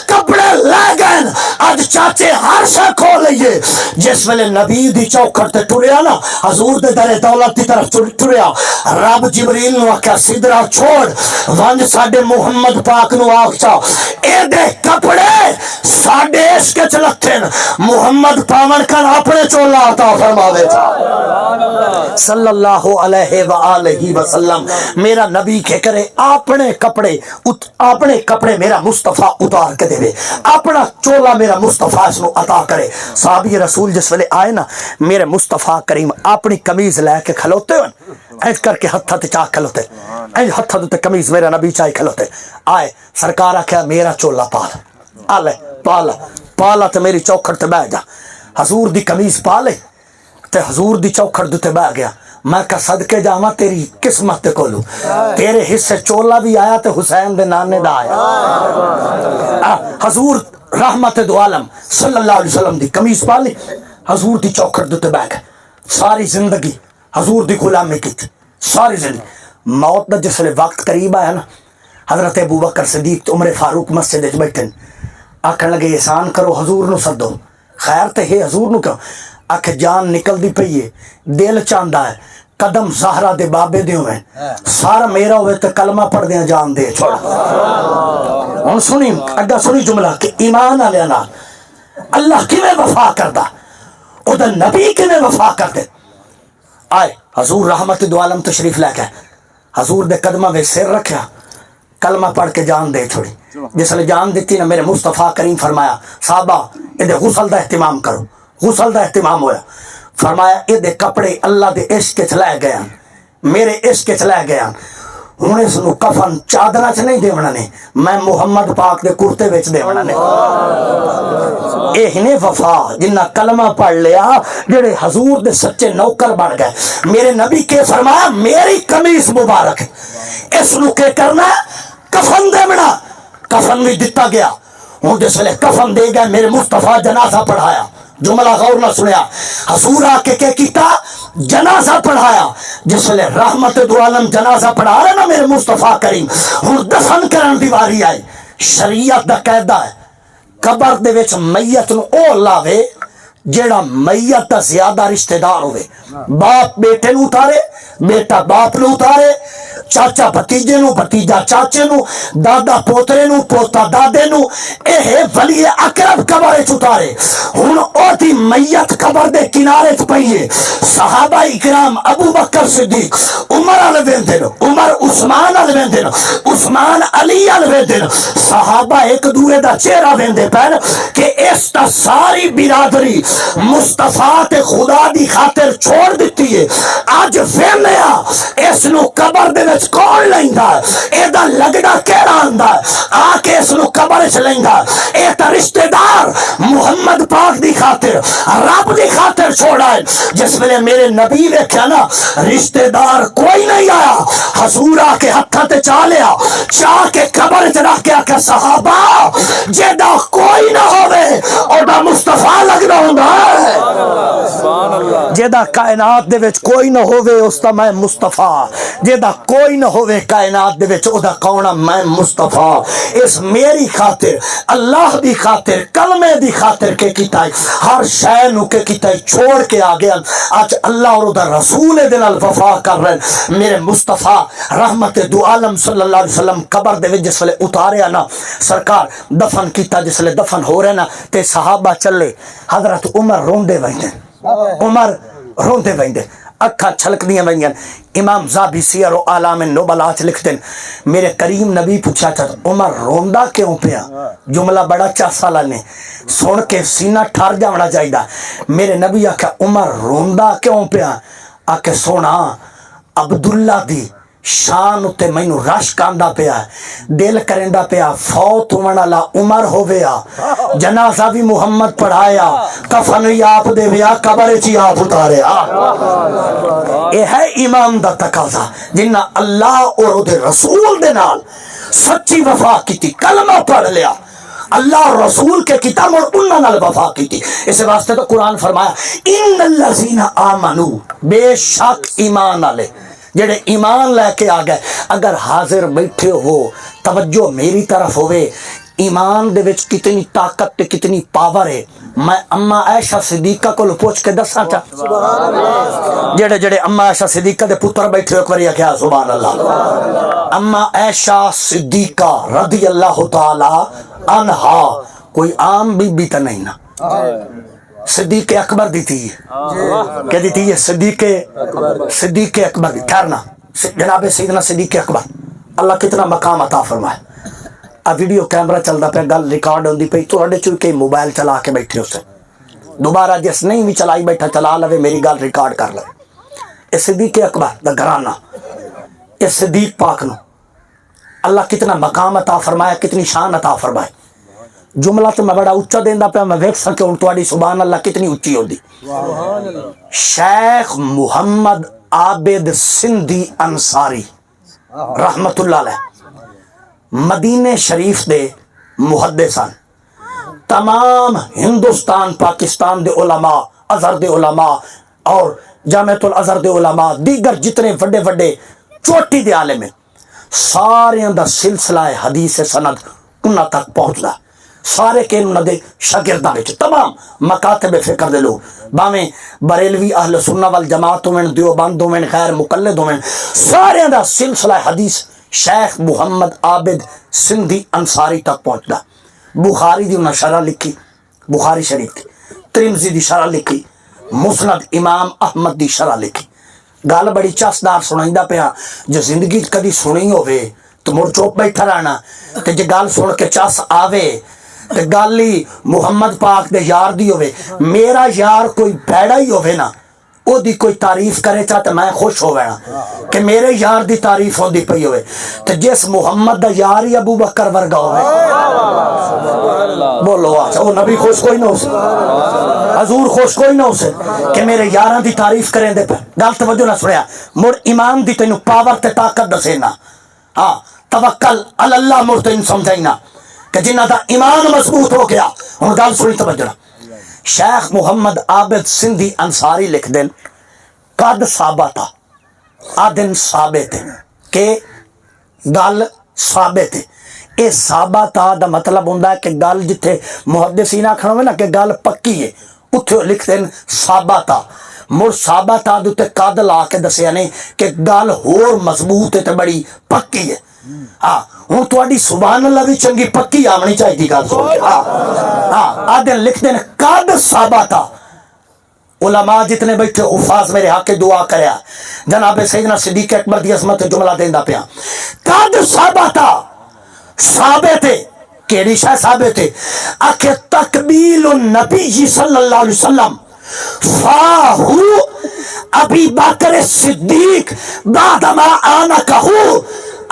S1: کپڑے لے گئے اج چاچے ہر شے کھو لئیے. جس ویلے نبی دی چوکھٹ تے ٹریا نا حضور دے در دولت دی طرف ٹریا رب جبریل نو آکھیا سدرا چھوڑ ونج ساڈے محمد پاک نو آکھیا اے دے کپڑے ساڈے عشق وچ لتھن محمد پاون کن اپنے چولا عطا فرماوے صلی اللہ علیہ وآلہ وسلم. میرا نبی کے کرے اپنے کپڑے میرا مصطفیٰ اتار کے دے اپنا چولا میرا مصطفیٰ اس نو عطا کرے. صحابی رسول جس ویلے آئے نا میرے مصطفیٰ کریم اپنی قمیض لے کے کھلوتے ہوئے ایج کر کے ہتھا تے چاہ کھلوتے ایج ہتھا تے قمیض میرا نبی چاہے کھلوتے آئے سرکار آکھیا میرا چولا پال آلے پالا تے میری چوکھٹ تے بہ جا. حضور دی قمیض پالے تے حضور دی چوکھٹ تے بہ گیا. میں کہ صدقے جاواں تیری قسمت تے کولو تیرے حصے چولا بھی آیا تے حسین دے نانے دا آیا. حضور رحمت دو عالم صلی اللہ علیہ وسلم دی قمیض پالی حضور دی چوکھٹ تے بہ گئے. ساری زندگی حضور دی غلامی کی ساری زندگی. موت دا جس لئے وقت قریب آیا نا حضرت ابو بکر صدیق عمر فاروق مسجد وچ بیٹھے آکھن لگے احسان کرو حضور نو سدو. خیر تے ہے حضور نو کیوں آکھ جان نکل دی پئی ہے دل چاہندا ہے قدم زہرا دے بابے دے ہوئے سارا میرا ہوئے تے کلمہ پڑھ دیا جان دے چھوڑا. ہن سنی اگا سنی جملہ کہ ایمان علیہ نال اللہ کیویں وفا کردا او دا نبی کیویں وفا کردے. آئے حضور رحمت دو عالم تشریف لے کے حضور دے قدمہ وچ سر رکھیا کلمہ پڑھ کے جان دے چھوڑی. جس لئے جان دیتی نا میرے مصطفیٰ کریم فرمایا صحابہ ادھے غسل دا اہتمام کرو. غسل دا اہتمام ہویا فرمایا ادھے کپڑے اللہ دے عشق چ لے گیا میرے عشق چ لے گیا ہوں اس نو کفن چادرہ چ نہیں دیونا نے میں محمد پاک دے کرتے وچ دیونا نے. اے ہنے وفا جنہ کلمہ پڑھ لیا جڑے حضور دے سچے نوکر بن گئے. میرے نبی کے فرمایا میری قمیص مبارک اس نو کے کرنا کفن دیونا. کفن بھی دتا گیا. ہوں جس لئے کفن دے گئے میرے مصطفیٰ جنازہ پڑھایا. جملہ غور نہ سنیا حضور آکے کہ کیتا جنازہ پڑھایا. جس لئے رحمت دو عالم جنازہ پڑھا رہے نا میرے مصطفیٰ کریم ہوں دفن کرن دی واری آئی. شریعت دا قاعدہ ہے قبر دے وچ میت نو او لاوے جیڑا میت دا زیادہ رشتہ دار ہوئے. باپ بیٹے نو اتارے بیٹا باپ نو اتارے چاچا بھتیجے نو بھتیجا چاچے نو دادا پوترے نو پوتا دادے نو اے ولی اقرب قبر وچ اتارے. ہن او دی میت قبر دے کنارے تے پئی. صحابہ اکرام ابو بکر صدیق عمر ال ویندے نو عمر عثمان ال ویندے نو عثمان علی ال ویندے نو. صحابہ ایک دوسرے دا چہرہ ویندے پین کہ اس تا ساری برادری مصطفیٰ تے خدا دی خاطر چھوڑ دیتی ہے. آج ویندیا اس نو قبر دے وچ کون لیندا اے دا لگڑا کیڑا آندا آ کے اس نو قبر وچ لیندا اے تا رشتہ دار محمد پاک دی خاطر رب دی خاطر چھوڑا ہے. جس ویلے میرے نبی ویکھیا نا رشتہ دار کوئی نہیں آیا حضور آ کے ہتھاں تے چا لیا چاہ کے قبر وچ رکھ کے آکھیا صحابہ جیدا کوئی نہ ہوے او دا مصطفیٰ لگدا ہوندا ہے. جیدا کائنات دے وچ کوئی نہ ہوے اس دا میں مصطفیٰ جیدا کوئی نہ ہوے کائنات دے وچ او دا کون میں مصطفیٰ. اس میری خاطر اللہ دی خاطر کلمے دی خاطر کے کیتا ہے ہر شے نو کے کیتا ہے چھوڑ کے آ گیا. آج اللہ اور دا رسول دے نال وفا کر رہے ہیں. میرے مصطفیٰ رحمت دو عالم صلی اللہ علیہ وسلم قبر دے وچ جس ویلے اتاریا نا سرکار دفن کیتا جس ویلے دفن ہو رہے نا تے صحابہ چلے حضرت عمر روندے ویندے عمر روندے ویندے اکھا چھلک دیاں ویندیاں. امام زابی سیر و اعلام نبلا چ لکھ دین میرے کریم نبی پوچھا تھا عمر روندا کیوں پیا. جملہ بڑا چاسا لانے سن کے سینہ ٹھر جانا چاہیے. میرے نبی آکھا عمر روندا کیوں پیا آکھے سونا عبداللہ دی شان تے مینوں رشک آندا پیا دل کریندا پیا فوت ہون والا عمر ہویا جنازہ بھی محمد پڑھایا کفن ہی آپ دے ویا قبر وچ آپ اتاریا. اے ہے ایمان دا تقاضا جنہ اللہ اور دے رسول دے نال سچی وفا کیتی کلمہ پڑھ لیا اللہ اور رسول کے کتاب اور انہاں نال وفا کیتی. اس واسطے تو قرآن فرمایا ان الذین آمنو بے شک ایمان والے جڑے ایمان لے کے آ گئے. اگر حاضر بیٹھے ہو توجہ میری طرف ہوئے ایمان دے وچ کتنی طاقت تے کتنی پاور ہے. میں اما عائشہ صدیقہ کو پوچھ کے دساں چا جڑے جڑے اما عائشہ صدیقہ دے پتر بیٹھے ایک واری کیا سبحان اللہ. اما عائشہ صدیقہ رضی اللہ تعالی عنہا کوئی عام بی بی تا نہیں نا, صدیق اکبر دی تھی. کیا دی تھی؟ صدیق اکبر دی. ٹھہرنا, جناب سیدنا صدیق اکبر اللہ کتنا مقام عطا فرمائے. اب ویڈیو کیمرہ چلتا پہ, گل ریکارڈ ہوندی پئی, تھوڑے چوکے موبائل چلا کے بیٹھے اسے دوبارہ جس نہیں بھی چلائی بیٹھا چلا لوے, میری گل ریکارڈ کر لے. اے صدیق اکبر دا گھرانہ, اے صدیق پاک نو اللہ کتنا مقام عطا فرمایا, کتنی شان عطا فرمائے. جملہ تو میں بڑا اچھا دیندا پیا, میں ویکھ سکے ہوں تواڈی سبحان اللہ کتنی اچھی ہوندی. شیخ محمد عابد سندھی انصاری رحمت اللہ علیہ مدینے شریف دے محدثان, تمام ہندوستان پاکستان دے علماء, ازہر دے علماء اور جامعۃ الازہر دے علماء, دیگر جتنے وڈے وڈے چوٹی دے عالم ہیں, سارے دا سلسلہ حدیث سند انہاں تک پہنچدا. سارے کے انہاں دے شاگرداں وچ تمام مکاتب فکر دے لوگ, باویں بریلوی اہل سنہ والجماعت ہوویں, دیوبند ہوویں, غیر مقلد ہوویں, سارے دا سلسلہ حدیث شیخ محمد عابد سندھی انصاری تک پہنچدا. بخاری دی انہاں شرح لکھی, بخاری شریف دی, ترمذی دی شرح لکھی, مسند امام احمد دی شرح لکھی. گل بڑی چسدار سنائندا پیا, جو زندگی کدی سنی ہوئے تو مڑ چوپ بیٹھا رہنا, تے جے گل سن کے چس آوے تے گل ہی محمد پاک دے یار دی ہوئے. میرا یار کوئی بیڑا ہی ہوئے نا, او دی کوئی تعریف کرے چاہتے میں خوش ہوئے نا کہ میرے یار دی تعریف ہوں دی پئی ہوئے. تے جس محمد دا یار ہی ابو بکر ورگا ہوئے, بولو آج وہ نبی خوش کوئی نہ ہو سے, حضور خوش کوئی نہ ہو سے کہ میرے یاران دی تعریف کریں دے پہ. گل توجہ نہ سنیا, مڑ ایمان دی تینوں پاور تے طاقت دسینا. ہاں توکل اللہ مڑ تینوں سمجھائینا کہ جنہ دا ایمان مضبوط ہو گیا. ہن گل سنی توجہ. شیخ محمد عابد سندھی انصاری لکھ دیں قد ثابتا آدن ثابت ہے کہ گل ثابت ہے. اے ثابتا دا مطلب ہوندا ہے کہ گل جتھے محدثین آکھنا ہوئے نا کہ گل پکی ہے, اتھے لکھ دیں ثابتا. مڑ ثابتا دوتے قد لا کے دسیا نہیں کہ گل ہور مضبوط ہے تے بڑی پکی ہے. ہاں ہوں تھوڑی سبحان اللہ بھی چنگی پکی آمنی چاہیے تھی گل سن کے. ہاں آدھے لکھ دیں قد ثابتا. علماء جتنے بیٹھے حفاظ میرے حق کے دعا کریا, جناب سیدنا صدیق اکبر دی عظمت جملہ دیندا پیا. قد ثابتا ثابت ہے, کیڑی شے ثابت ہے؟ اکھ تقبیل النبی صلی اللہ علیہ وسلم فاہو ابی بکر صدیق بعد ما آنا کہو.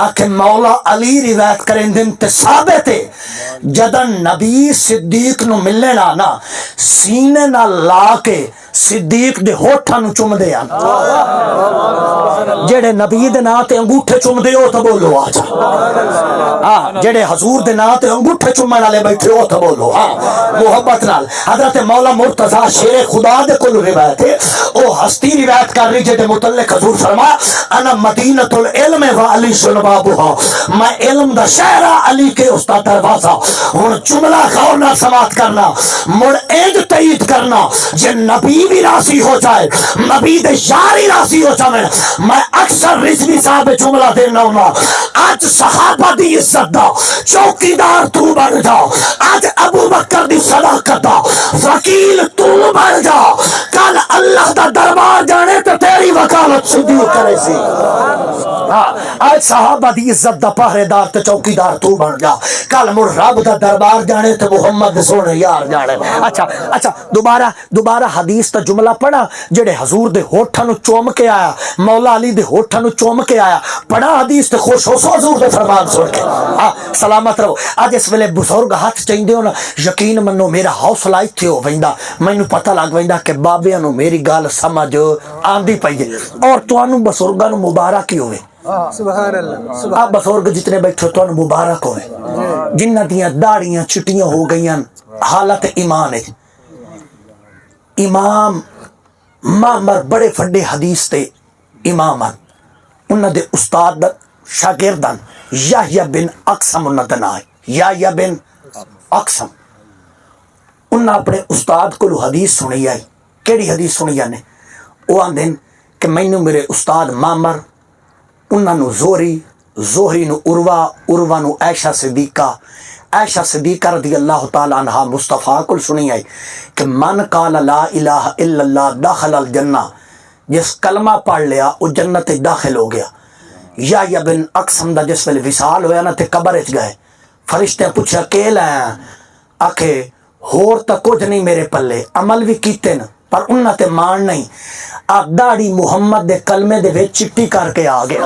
S1: آکھے مولا علی روایت کریں دن تے ثابت ہے جدن نبی صدیق نو ملنا نا سینے نہ لا کے صدیق دے ہوٹھاں نو چوم دے آن. جڑے نبی دے نا تے انگوٹھے چوم دے ہو تو بولو آجا. ہاں جڑے حضور دے نا تے انگوٹھے چومن والے بیٹھے ہو تو بولو. ہاں محبت نال حضرت مولا مرتضی شیر خدا دے کول روایت ہے, او ہستی روایت کر رہی جے متعلق حضور فرما انا مدینۃ العلم و علی بابوہا, میں علم دا شہرہ علی کے استاد دروازہ. ہن جملہ غور نہ سماعت کرنا, مڑ اینج تائید کرنا جے نبی بھی راضی ہو جائے, نبی دے یاری راضی ہو جائے. میں اکثر رضوی صاحب جملہ دینا ہونا, آج صحابہ دی عزت دا چوکیدار تو بن جا, آج ابو بکر دی صداقت دا وکیل تو بن جا, کل اللہ دا دربار جانے تو تیری وکالت صدیق کرے سی. آج صحابہ دی عزت دا پہرے دار تے چوکیدار تو بن جا, کل مڑ رب دا دربار جانے تے محمد سونے یار جانے. اچھا دوبارہ حدیث تا جملہ پڑھا جڑے حضور دے ہوٹھاں نو چوم کے آیا, مولا علی دے ہوٹھاں نو چوم کے آیا. پڑھا حدیث تے خوش ہو سو حضور دے فرمان سن کے. سلامت رہو. اج اس ویلے بزرگ ہاتھ چاہیندے ہو نا, یقین منو میرا حوصلہ ایتھے ہو ویندا, مینوں پتہ لگ ویندا کہ بابیاں نو میری گل سمجھ آندی پئی ہے. اور تانوں بزرگاں نو مبارک ہی ہوے.
S2: سبحان اللہ.
S1: آپ بزرگ جتنے بیٹھے تو مبارک ہوئے جنہ دیاں داڑیاں چھٹیاں ہو گئیاں. حالت ایمان ہے. امام معمر بڑے فڈے حدیث تے امام انہاں دے استاد شاگردان یحییٰ بن اقسم انہاں دا نام ہے، یحییٰ بن اقسم. انہاں اپنے استاد کو حدیث سنی آئی. کیڑی حدیث سنی آنے؟ وہ آندے کہ مینوں میرے استاد معمر، انہاں نو زہری، زہری نو عروہ، عروہ نو عائشہ صدیقہ، عائشہ صدیقہ رضی اللہ تعالی عنہ مصطفیٰ کو سنی آئی کہ من قال لا الہ الا اللہ دخل الجنہ، جس کلمہ پڑھ لیا وہ جنت داخل ہو گیا. یحییٰ بن اقسم دا جس ویلے وصال ہویا نا تے قبر وچ گئے، فرشتے پوچھا کہ لائیں؟ آکھے ہور تا کچھ نہیں میرے پلے، عمل بھی کیتے نا پر انہاں تے مان نہیں. آپ داڑھی محمد دے کلمے دے وچ چٹی کر کے آ گیا.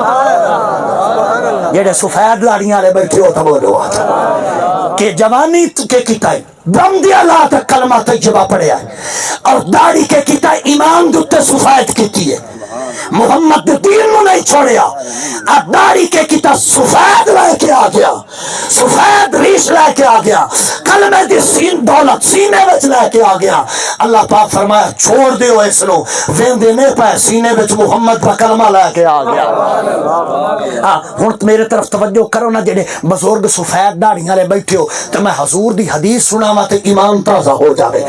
S1: جڑے سفید داڑیاں والے بیٹھے ہو تو بولو کہ جوانی کے کیتا ہے بندی اللہ تک کلمہ طیبہ پڑھیا ہے، اور داڑھی کے کیتا ہے ایمان دوتے سفید کیتی ہے. محمد دین نو نہیں چھوڑیا، اب داڑھی کے کیتا سفید لے کے آ گیا، سفید ریش لے کے آ گیا، کلمہ دی سین دولت سینے وچ لے کے آ گیا. اللہ پاک فرمایا چھوڑ دیو اس نو، ویندے نے پے سینے وچ محمد کا کلمہ لے کے آ گیا. ہاں ہن میرے طرف توجہ کرو نا، جڑے بزرگ سفید داڑیاں والے بیٹھے ہو تے میں حضور دی حدیث سناواں تے ایمان تازہ ہو جاوے.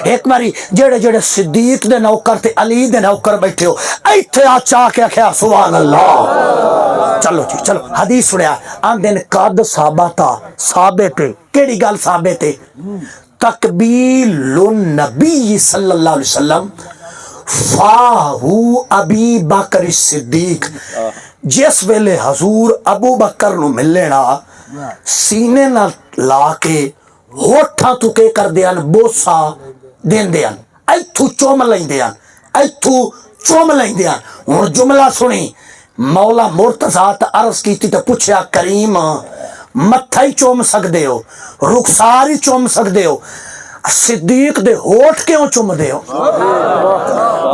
S1: ایک باری جڑے جڑے صدیق دے نوکر تے علی دے نوکر بیٹھے ہو ایتھے آ چاہ کے آخیا سبحان اللہ. چلو جی چلو حدیث سنیا. آندے نے قد ثابتا، ثابت کیڑی گل ثابت ہے؟ تقبیل النبی صلی اللہ علیہ وسلم فاہو ابی بکر صدیق. جس ویلے حضور ابو بکر نو ملنا سینے نہ لا کے ہوٹھاں تو کے کر دیان بوسا دین دیان، ایتھو چوم لیں دیان، ایتھو چوم لیں دیان. ہن جملہ سنی، مولا مرتضیٰ تے عرض کیتی تے پوچھیا کریم متھا ہی چوم سکدے ہو، رخسار ہی چوم سکدے ہو، صدیق دے ہوٹ کیوں چوم دے ہو؟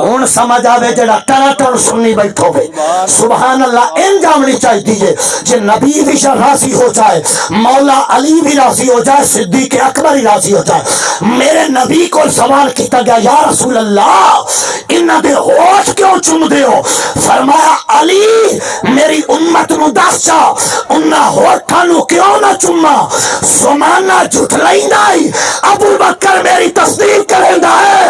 S1: ہن سمجھ آوے جڑا ٹر سنی بیٹھو گے. سبحان اللہ. ان جامنی چاہیے دیجئے جے نبی بھی راضی ہو جائے، مولا علی بھی راضی ہو جائے، صدیق اکبر ہی راضی ہو جائے. میرے نبی کو سوال کیتا گیا یا رسول اللہ انہاں دے ہوٹ کیوں چوم دے ہو؟ فرمایا علی میری امت نو دس جا انہاں ہوٹاں نو کیوں نہ چوما؟ زمانہ جھٹلائندا ہے، ابو بکر میری تصدیق کریندا ہے،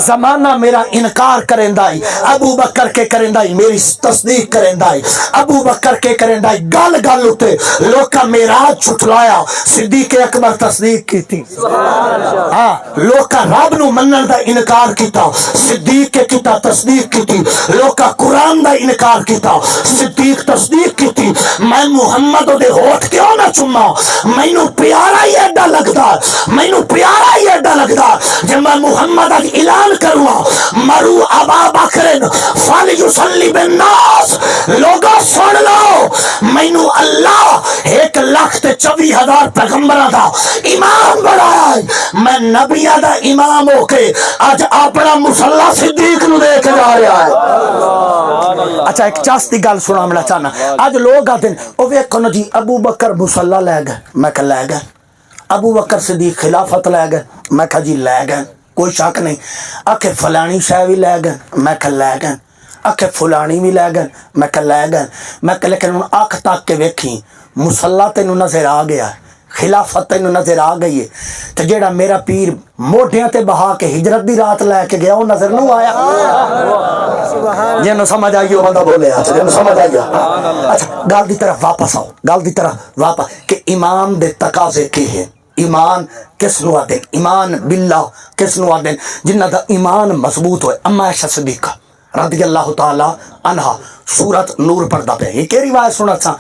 S1: زمانہ میرا انکار کریندا ہے، ابو بکر کے کریندا ہے میری تصدیق کریندا ہے، ابو بکر کے کریندا ہے. گل گل اتے لوکاں معراج جھٹلایا، صدیق اکبر تصدیق کیتی. ہاں لوکاں رب نو منن دا انکار کیتا، صدیق کے کیتا تصدیق کیتی. لوکاں قرآن دا انکار کیتا، صدیق تصدیق کیتی. میں محمد دے ہوٹھ کیوں نہ چوما؟ مینوں پیارا ہی ایڈا لگدا، مینوں پیارا ہی ایڈا لگدا جے میں محمد اج اعلان کروں مرو ابا بکر فلیصلی بالناس. لوگوں سن لو مینوں اللہ 1,24,000 پیغمبراں دا امام بنایا ہے، میں نبیاں دا امام ہو کے اج اپنا مصلی صدیق نو دے کے جا رہا ہے. اچھا ایک چاستی گل سنانا چاہنا. اج لوگ آتے ہیں او ویکھو نا جی ابو بکر مصلی لے گئے، میں کہ لے گئے. ابو بکر صدیق خلافت لے گئے، میں کہا جی لے گئے، کوئی شک نہیں. آکھے فلانی شے بھی لے گئے، میں کہ لے گئے. آکھے فلانی بھی لے گئے، میں کہ لے گئے. میں کہ لیکن ہن اکھ تک کے ویکھی مصلی تینوں نظر آ گیا ہے، خلافت تینوں نظر آ گئی ہے، تے جیڑا میرا پیر موڈیاں تے بہا کے ہجرت دی رات لے کے گیا وہ نظر نہ آیا؟ جنوں سمجھ آئی وہ بندہ بولے. اچھا جنوں سمجھ آئی. اچھا گل دی طرف واپس آؤ، گل دی طرف واپس کہ ایمان دے تقاضے کی ہیں. ایمان کس نو آدن؟ ایمان باللہ کس نو آدن؟ جنہ دا ایمان مضبوط ہوئے. اما عائشہ صدیقہ رضی اللہ تعالی عنہا سورت نور پڑھدا پہ. یہ کہ روایت سنا سا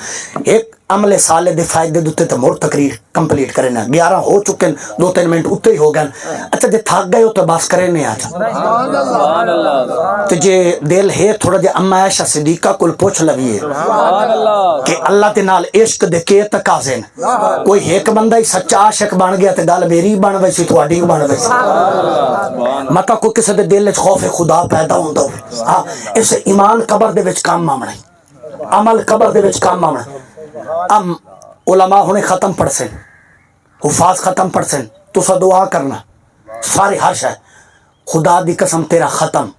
S1: ایک عمل صالح دے فائدے دوتے تو مور تقریر کمپلیٹ کرنا. 11 ہو چکے 2-3 منٹ اتنے ہی ہو گئے. اچھا جے تھک گئے ہو تو بس کرے نہیں آج تو جے دل ہے تھوڑا جے اما عائشہ صدیقہ کل پوچھ لویے کہ اللہ تے نال عشق دے کے تقاضے نے. کوئی ایک بندہ ہی سچا عاشق بن گیا تے گل میری بن وی سی تہاڈی بن وی سی. متا کوئی کسی دے دل وچ خوف خدا پیدا ہوندا ہوے. ہاں اس ایمان قبر دے وچ کام آونا، عمل قبر دے وچ کام آونا. ام علماء ہونے ختم پڑھ سن، حفاظ ختم پڑھ سن، تو سا دعا کرنا سارے ہر شے. خدا دی قسم تیرا ختم،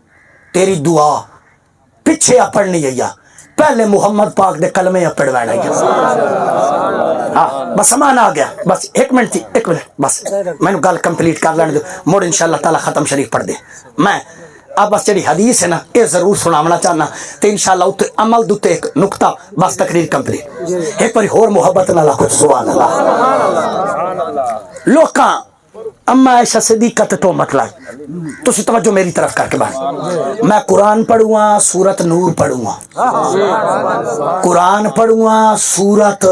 S1: تیری دعا، پیچھے پڑھنی ہے، پہلے محمد پاک دے کلمے پڑھوانا ہے. ہاں بس سامان آ گیا، بس ایک منٹ تھی، ایک منٹ بس میں گل کمپلیٹ کر لینے دو، موڑ انشاءاللہ تعالی ختم شریف پڑھ دے. میں اب بس جڑی حدیث ہے نا یہ ضرور سناونا چاہنا تو انشاءاللہ اتنے عمل دوتے ایک نقطہ بس تقریر کمپلیٹ. ایک باری ہور محبت نہ لاکھو سبحان اللہ. لوکاں اما عائشہ صدیقہ تے تہمت لائی، تسی توجہ میری طرف کر کے بات. میں قرآن پڑھوں گا، سورت نور پڑھوں گا، قرآن پڑھوں گا، سورت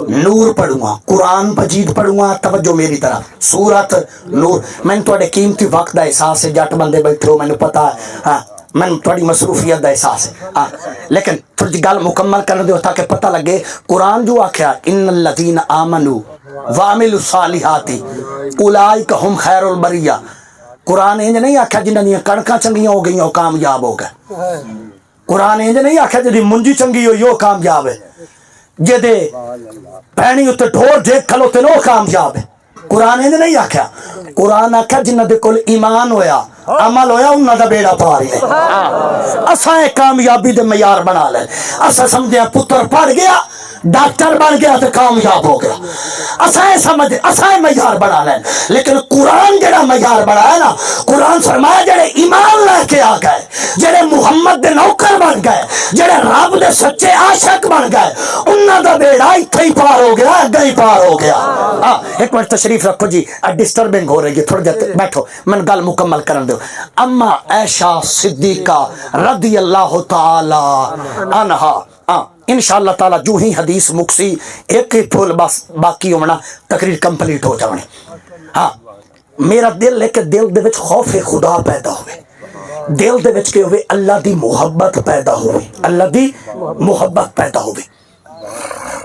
S1: نور پڑھوں گا، قرآن مجید پڑھوں گا. توجہ میری طرف، سورت نور. میں نے قیمتی وقت دا احساس ہے، جٹ بندے بیٹھے ہو مینوں پتا ہے، ہاں میں تھوڑی مصروفیت دا احساس ہے، ہاں لیکن تھوڑی جی گل مکمل کر دیو تاکہ پتہ لگے. قرآن جو آکھیا ان الذین آمنوا وعملوا الصالحات اولئک هم خیر البریہ. قرآن انج نہیں آکھیا جنہاں دیاں کڑکاں چنگیاں ہو گئیاں وہ کامیاب ہو گئے. قرآن انج نہیں آکھیا جدی منجی چنگی ہو یو کامیاب ہے، جدے پینی اتنے ڈھول دیکھ کھلوتے نو کامیاب ہے. قرآن انج نہیں آکھیا. قرآن آکھیا جنہ دے کول ایمان ہویا عمل ہویا انہاں دا بیڑا پار ہے. اساں کامیابی دے معیار بنا لے. اساں سمجھیا پتر پڑھ گیا ڈاکٹر بن گیا تو کامیاب ہو گیا، اساں سمجھ اساں معیار بنا لیں. لیکن قرآن جڑا معیار بنا ہے نا، قرآن فرمایا جڑے ایمان لے کے آ گئے، جڑے محمد دے نوکر بن گئے، جڑے رب دے سچے عاشق بن گئے، انہاں دا بیڑا ایتھے ہی پار ہو گیا، اگے ہی پار ہو گیا. ایک منٹ تشریف رکھو جی، ڈسٹربنگ ہو رہی ہے، تھوڑا جا بیٹھو میں گل مکمل کرن دو. اما عائشہ صدیقہ رضی اللہ تعالی عنہا، انشاءاللہ تعالی جو ہی حدیث مکسی ایک ہی پھول بس باقی ہونا تقریر کمپلیٹ ہو جانے. ہاں میرا دل ہے کہ دل دے وچ خوف خدا پیدا ہوئے، دل دے وچ کے ہوئے اللہ دی محبت پیدا ہوئے، اللہ دی محبت پیدا ہوئے.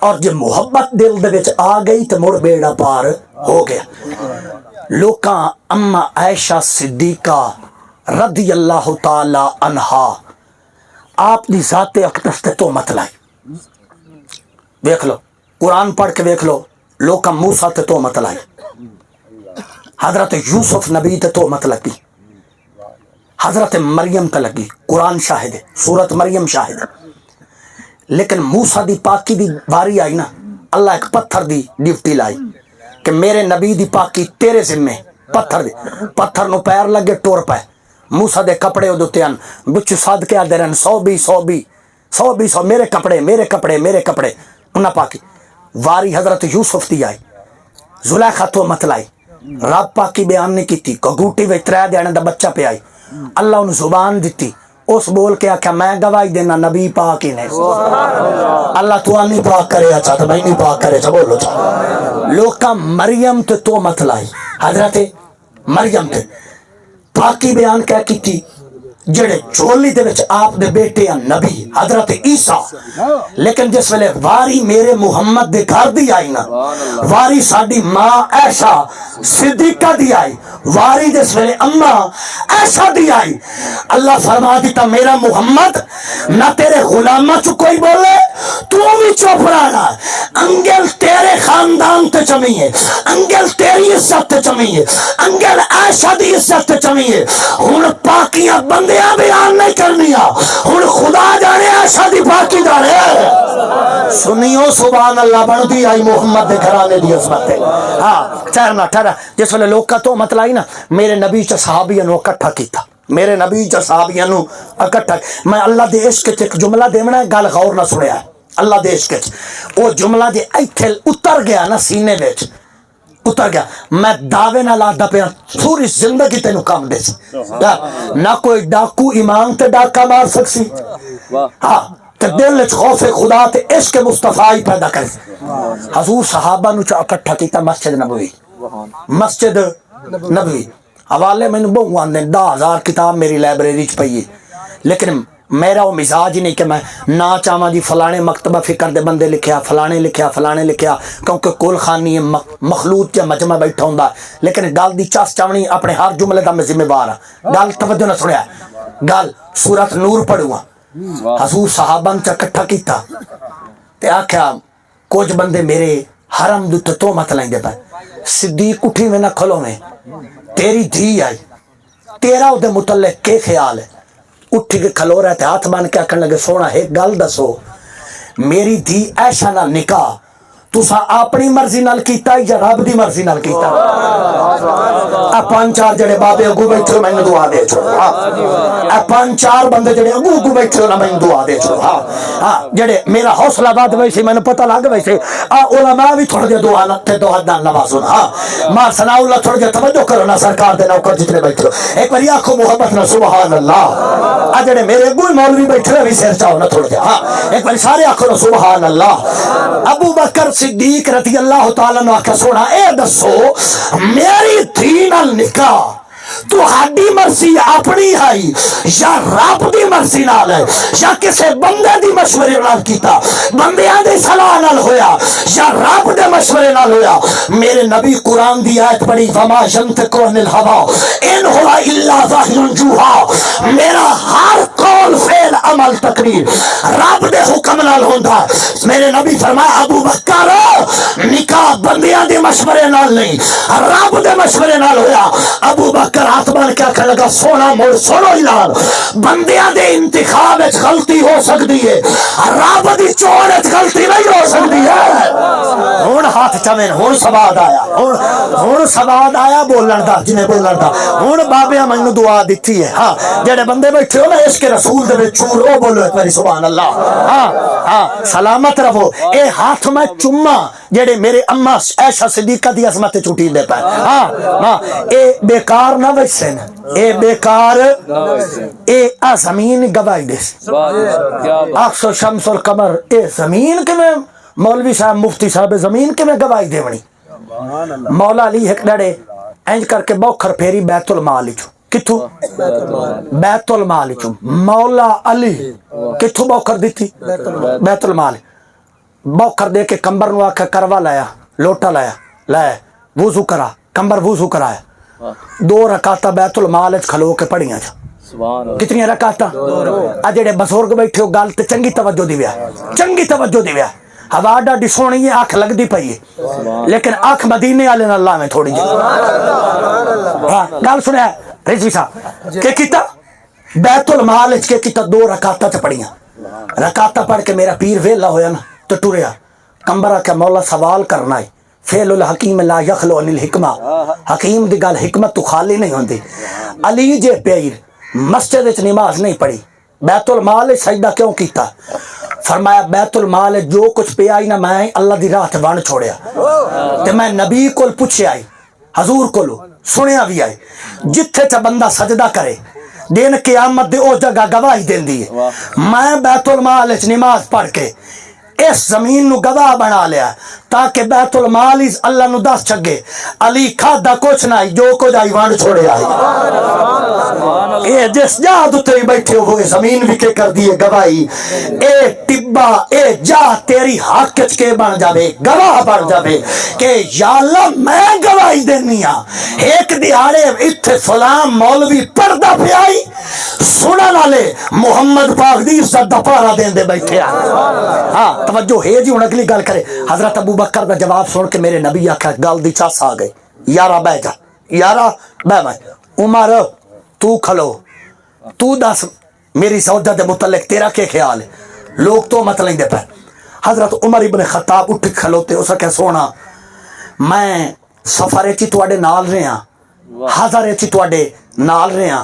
S1: اور جب محبت دل دے وچ آ گئی تو مڑ بیڑا پار ہو گیا. لوکاں اما عائشہ صدیقہ رضی اللہ تعالی عنہا آپ دی ذات اقدس تے تہمت لائی. دیکھ لو قرآن پڑھ کے دیکھ لو، لوکاں موسیٰ تے تہمت لائی، حضرت یوسف نبی تے تہمت لگی، حضرت مریم تے لگی. قرآن شاہد ہے، سورت مریم شاہد ہے. لیکن موسیٰ دی پاکی دی باری آئی نا، اللہ ایک پتھر دی ڈیوٹی لائی کہ میرے نبی دی پاکی تیرے ذمے. پتھر دی پتھر نو پیر لگے ٹور پائے. موسیٰ دے کپڑے ادوتے ہیں بچ ساد کے آدھے رہن 100 میرے کپڑے میرے کپڑے میرے کپڑے. انہاں پاکی واری حضرت یوسف دی آئی، زلیخا تہمت لائی، رب پاکی بیان نہیں کیتی. گوٹی وچ 3 دینے دا بچہ پہ آئی، اللہ انہوں زبان دیتی، اس بول کے آکھا میں گواہی دینا نبی پاک ہی نے. اللہ تو نہیں پاک کرے اچھا تو میں نہیں پاک کرے اچھا بولو چاہ. لوکاں مریم تے تہمت لائی، حضرت مریم تے پاکی بیان کیا کی تھی، جڑے چولی دے وچ آپ دے بیٹے ہیں نبی حضرت عیسیٰ. لیکن جس ویلے واری میرے محمد دے گھر دی آئی نا، واری ساڈی ماں عائشہ صدیقہ دی آئی، واری جس ویلے اما عائشہ دی آئی، اللہ فرما دیتا میرا محمد نہ تیرے غلامہ چو کوئی بولے تو بھی چپ رہنا. انگل تیرے خاندان تے چمی ہے، انگل تیری عزت تے چمی ہے، انگل عائشہ دی عزت تے چمی ہے. ہن پاکیاں بندیاں بیان نہیں کرنیاں، ہن خدا جانے عائشہ دی پاکی جانے. سنیو سبحان اللہ بڑھتی آئی محمد دے گھرانے دی عظمت ہے. ہاں ٹھہرنا ٹھہرا. جس ویلے لوگ کا تہمت لائی نا، میرے نبی چ صحابیاں نو اکٹھا کیتا، میرے نبی چ صحابیاں نو اکٹھا. میں اللہ دے عشق چ ایک جملہ دیونا ہے، گل غور نہ سنیا ہے. اللہ دے عشق چ وہ جملہ جے ایتھے اتر گیا نا سینے وچ اتر گیا، میں دعوے نہ لادا پیا پوری زندگی تینوں کام دے سی. نہ کوئی ڈاکو ایمان تے ڈاکا مار سکسی، ہاں تے دل وچ خوف خدا تے عشق مصطفیٰ ہی پیدا کرے. حضور صحابہ نو چا اکٹھا کیتا مسجد نبوی، مسجد نبوی. حوالے میں بہو آندے 10,000 کتاب میری لائبریری چ پئی ہے. لیکن میرا وہ مزاج ہی نہیں کہ میں نہ چاہواں جی فلانے مکتبہ فکر دے بندے لکھیا فلانے لکھیا کیونکہ کل خانی مخلوط یا مجمع بیٹھا ہوندا. لیکن گل دی چس چاونی اپنے ہر جملے دا میں ذمہ وار ہاں. گل توجہ نہ سنیا، گل سورت نور پڑھوں حضور صحابہ نے اکٹھا کیتا تے آکھیا کچھ بندے میرے حرم دے تہمت لائندے پے. صدیق اٹھی میں نہ کھلو میں تیری دھی آئی، تیرا او دے متعلق کے خیال ہے؟ اٹھ کے کھلو رہا تے ہاتھ بن کے آکھن لگے سونا ایک گل دسو میری دھی ایشا نال نکاح تسا اپنی مرضی نال کیتا یا رب دی مرضی نال کیتا؟ اے پانچ چار جڑے بابے اگو بیٹھے ہو مینوں دعا دے چھوڑو اے پانچ چار بندے جڑے اگو بیٹھے ہو نا مینوں دعا دے چھوڑو ہاں جڑے میرا حوصلہ بات ویسے مینوں پتہ لگ ویسے علماء بھی تھوڑا جہا دعا تے دعا نال نوازو ہاں ماں ثناء اللہ تھوڑا جہا توجہ کرو نا سرکار دے نوکر جتنے بیٹھے ہو ایک بار آکھو محبت نہ سبحان اللہ آ جڑے میرے اگو مولوی بیٹھے بھی سر چاہو نا تھوڑا جہا ہاں ایک بار سارے آکھو نا سبحان اللہ ابو بکر صدیق رضی اللہ تعالیٰ نے آکھا سونا اے دسو میری دھی نال نکاح تو ہاڈی مرضی اپنی آئی یا رب دی مرضی نال ہے یا کسے بندے دی مشورے نال کیتا بندیاں دی صلاح نال ہویا یا رب دے مشورے نال ہویا میرے نبی قرآن دی آیت پڑھی وما ینطق عن الہوی ان ہوا الا وحی یوحی میرا ہر قول فعل عمل تقریر رب دے حکم نال ہوندا میرے نبی فرمایا ابو بکر نکاح بندیاں دی مشورے نال نہیں رب دے مشورے نال ہویا ابو بکر ہاتھ بن کے آکھن لگا سونا مڑ سنو اعلان بندیاں دے انتخاب وچ غلطی ہو سکتی ہے رب دی چون وچ غلطی نہیں ہو سکتی ہے ہن ہاتھ چویں ہن سواد آیا ہن سواد آیا بولن دا جنے بولن دا ہن بابے مینوں دعا دتی ہے ہاں جڑے بندے بیٹھے ہو نا عشق رسول دے وچ چور او بولو ایک باری سبحان اللہ ہاں سلامت رہو اے ہاتھ میں چوما جڑے میرے اما عائشہ صدیقہ دی عظمت چھٹی دے پے ہاں اے بیکار نہ ویسن اے بیکار اے زمین گواہی دے عکس و شمس القمر اے زمین کے میں مولوی صاحب مفتی صاحب زمین کے میں گواہی دے ونی مولا علی ایک ڈڑے انج کر کے بوکھر پھیری بیت المال چ کتھو بیت المال چ مولا علی کتھو بوکھر دیتی بیت المال بوکھر دے کے کمبر نو آکھا کروا لایا لوٹا لایا وضو کرا کمبر وضو کرایا 2 رکعتاں بیت المال وچ کھلو کے پڑھیاں کتنی رکعتاں آ جڑے بزرگ بیٹھے ہو گل تے چنگی توجہ دیویا ہوا ڈاڈی سونی ہے اکھ لگدی پئی ہے لیکن اکھ مدینے والے نال لاویں تھوڑی جی ہاں گل سنیا رضوی صاحب کہ کیتا بیت المال وچ کہ کیتا 2 رکعتاں تے پڑھیاں رکعتاں پڑھ کے میرا پیر ویلا ہویا نا تو ٹریا کمبر آکھیا مولا سوال کرنا ہے فعل الحکیم لا یخلو عن الحکمہ حکیم دی گل حکمت تو خالی نہیں ہوندی علی جے پیر مسجد وچ نماز نہیں پڑھی بیت المال سجدہ کیوں کیتا فرمایا بیت المال جو کچھ پہ آئی نا میں اللہ دی راہ تے ون چھوڑیا تے میں نبی کول پوچھیا آئی حضور کولو سنیا بھی آئی جتھے چا بندہ سجدہ کرے دین قیامت دے او جگہ گواہی دیندی ہے میں بیت المال وچ نماز پڑھ کے اس زمین نو گواہ بنا لیا تاکہ بیت المال اللہ نو دس چھگے علی کھادا کچھ نہ جو کچھ آئی وانڈ چھوڑے آئی اے جس جا دوتے ہی بیٹھے ہو گئے زمین بھی کے کر دیئے گواہی اے ٹبا اے جا تیری حق کچھ کے بن جاوے گواہ بن جاوے کہ یا اللہ میں گواہی دینی ہاں ایک دیہاڑے اتھے فلان مولوی پردہ پہ آئی سنن والے محمد پاک دی عزت دا پارا دین دے بیٹھے ہاں توجہ ہے جی ہن اگلی گل کرے حضرت ابو بکر دا جواب سن کے میرے نبی آکھا گل دی چاس آ گئی یارا بہ جا یارا بہ میں عمر تو کھلو تو دس میری زوجہ دے متعلق تیرا کیا خیال ہے لوگ تو مت لیندے پے حضرت عمر ابن خطاب اٹھ کھلوتے اس کہ سونا میں سفر چ تواڈے نال رہا ہزار چ تواڈے نال رہا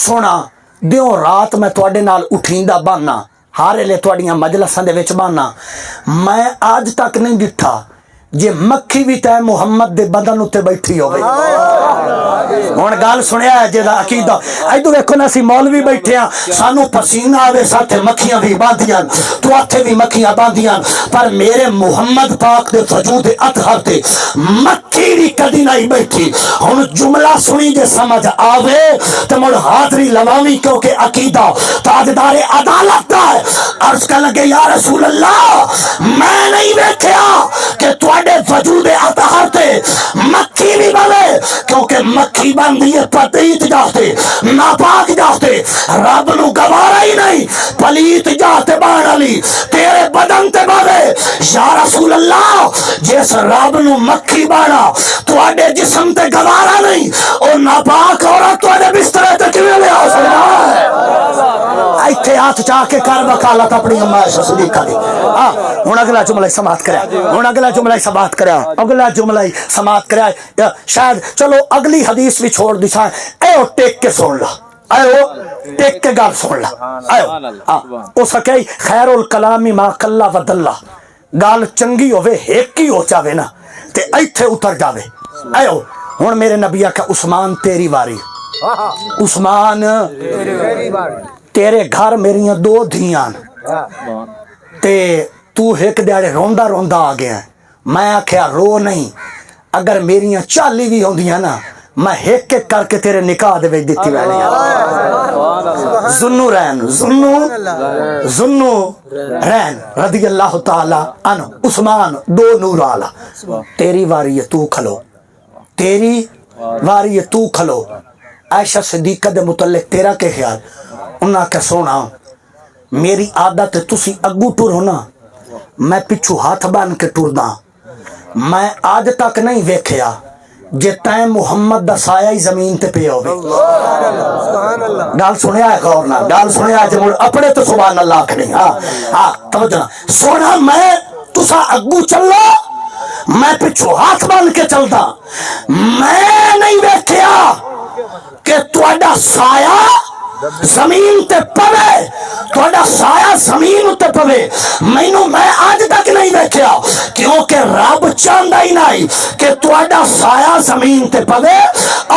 S1: سونا دیوں رات میں تواڈے نال اٹھیندا باننا ہر ویلے تواڈیاں مجلساں دے وچ باننا میں آج تک نہیں ڈٹھا جے مکھی بھی تے محمد دے بدن اتے بیٹھی ہوئے ہن گل سنیا ہے جے دا عقیدہ ادھر ویکھو نا سی مولوی بیٹھے ہاں سانو پسینہ آوے ساتھے مکھیاں بھی باندھیاں تو ہتھے بھی مکھیاں باندھیاں پر میرے محمد پاک دے وجود اطہر تے مکھی بھی کدی نہیں بیٹھی ہن جملہ سنی جے سمجھ آوے تے مڑ حاضری لواوی کیونکہ عقیدہ تاجدار عدالت دا ہے عرض کر لگے یا رسول اللہ میں نہیں ویکھیا کہ وجود اطہر تے مکھی بھی بنے کیونکہ مکھی بندی ہے پلیت جاتے ناپاک جاتے رب نو گوارا ہی نہیں پلیت جاتے بان علی تیرے بدن تے بنے یا رسول اللہ جس رب نو مکھی بانا تواڈے جسم تے گوارا نہیں او ناپاک عورت تواڈے بسترے تے کیویں لے آ سکدا ہے؟ ایتھے ہاتھ چاہ کے کر وکالت اپنی اما عائشہ صدیقہ دی. ہن اگلا جملہ سماعت کریا, ہن اگلا جملہ سماعت کریا, اگلا جملہ سماعت کریا. شاید چلو اگلی حدیث بھی چھوڑ دی سا. اے ٹیک کے سن لا, آئے ٹیک کے گل سن لا. آئے او سکے خیر الکلام ما قل و دل, گل چنگی ہوے ایک ہی ہو جاوے نا تے ایتھے اتر جاوے. آئے ہن میرے نبی آکھا عثمان تیری واری, عثمان تیرے گھر میریاں 2 دھیاں تے تو ایک دیاڑے روندا روندا آ گیا. میں آکھیا رو نہیں, اگر میریاں 40 بھی ہوندیاں نا میں ایک ایک کر کے تیرے نکاح دے وچ دتی وینی. ذو رین ذو رین رضی اللہ تعالی عنہ عثمان 2 نور والا. تیری واری ہے تو کھلو, تیری واری ہے تو کھلو. عائشہ صدیقہ دے متعلق تیرا کے خیال؟ انہاں کہ سونا میری عادت ہے تسی اگو ٹرو نا میں پچھو ہاتھ بن کے ٹردا. میں آج تک نہیں ویکھیا جے تائیں محمد دا سایہ ہی زمین تے پہ ہوئے. گال سنیا ہے غور نہ, گال سنیا ہے جمہور اپنے تو سبحان اللہ کھنی. توجہ سونا میں تسا اگو چلو میں پچھو ہاتھ بن کے چلدا. میں نہیں ویکھیا کہ تواڈا سایہ زمین تے پوے, تواڈا سایہ زمین تے پوے. مینوں میں آج تک نہیں دیکھیا کیونکہ رب چاہندا ہی نہیں کہ تواڈا سایہ زمین تے پوے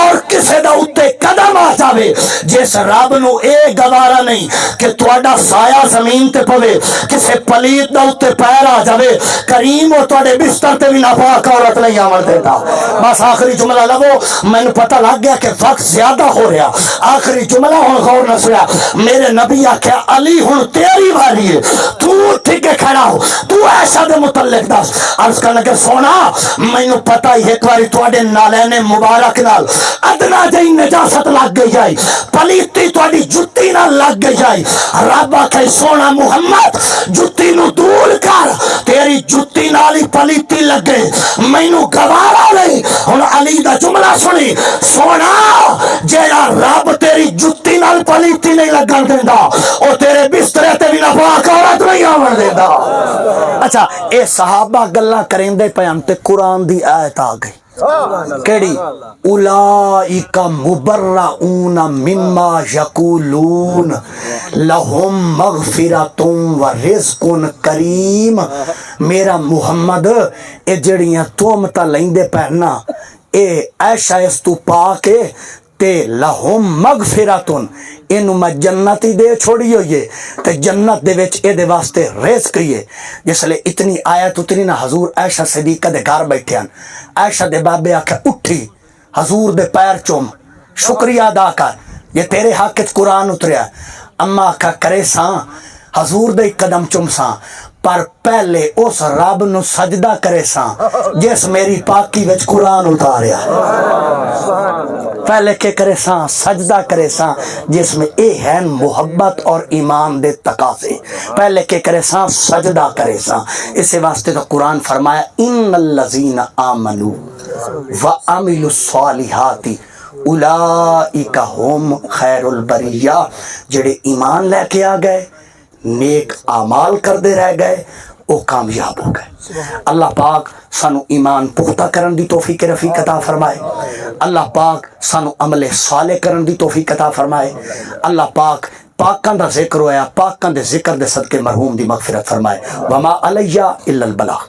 S1: اور کسے دا اتے قدم آ جاوے. جس رب نو اے گوارا نہیں کہ تواڈا سایہ زمین تے پوے کسے پلیت دا اتے پیر آ جاوے, کریم اور تواڈے بستر تے بھی ناپاک عورت نہیں آون دیتا. بس آخری جملہ لگو, مینوں پتہ لگ گیا کہ وقت زیادہ ہو رہا. آخری جملہ ہن غور نہ سنیا. میرے نبی آکھیا علی ہن تیری واری ہے, تو ٹھیک ہے کھڑا ہو, تو ایسا دے متعلق دس. عرض کرنے کے سونا مینوں پتہ ہی ایک واری تواڈے نالین مبارک نال ادنا جئی نجاست لگ گئی جائے, پلیتی تواڈی جُتی نال لگ گئی جائے. رب آکھے سونا محمد جُتی نو دور کر, تیری جُتی نال ہی پلیتی لگے, مینوں گوارا نہیں. ہن علی دا جملہ سنی, سونا جیڑا رب تیری جُتی نال پلیتی نہیں لگن دیندا او تیرے بسترے تے بھی ناپاک عورت نہیں آون دیندا. اچھا اے صحابہ گلاں کریندے پیاں تے قرآن دی آیت آ گئی کیڑی, اولئک مبرؤون مما یقولون لہم مغفرۃ ورزق کریم. میرا محمد اے جڑیاں تہمتاں لیندے پہنا اے عائشہ اس تو پا کے تے لہم مغفراتن اینو میں جنت ہی دے چھوڑی ہوئی ہے تے جنت دے وچ اے دے واسطے رزق ہی ہے. جس لئے اتنی آیت اتنی نہ حضور عائشہ صدیقہ دے گھر بیٹھے ہیں. عائشہ دے بابے آکھے اٹھی حضور دے پیر چوم شکریہ ادا کر یہ تیرے حق وچ قرآن اتریا. اما آکھا کرے ساں حضور دے قدم چوم ساں پر پہلے اس رب نو سجدہ کرے ساں جس میری پاکی وچ قرآن اتاریا. پہلے کے کرے ساں سجدہ کرے ساں جس میں اے ہے محبت اور ایمان دے تقاضے. پہلے کے کرے ساں سجدہ کرے ساں. اسے واسطے تو قرآن فرمایا ان الذین آمنوا وعملوا الصالحات اولئک ہم خیر البریہ. جڑے ایمان لے کے آ گئے نیک اعمال کردے رہ گئے وہ کامیاب ہو گئے. اللہ پاک سانو ایمان پختہ کرن دی توفیق رفیق عطا فرمائے. اللہ پاک سانو عمل صالح کرن دی توفیق عطا فرمائے. اللہ پاک پاکاں دا ذکر ہویا پاکاں دے ذکر دے صدقے مرحوم دی مغفرت فرمائے. وما علیہ الا البلاغ.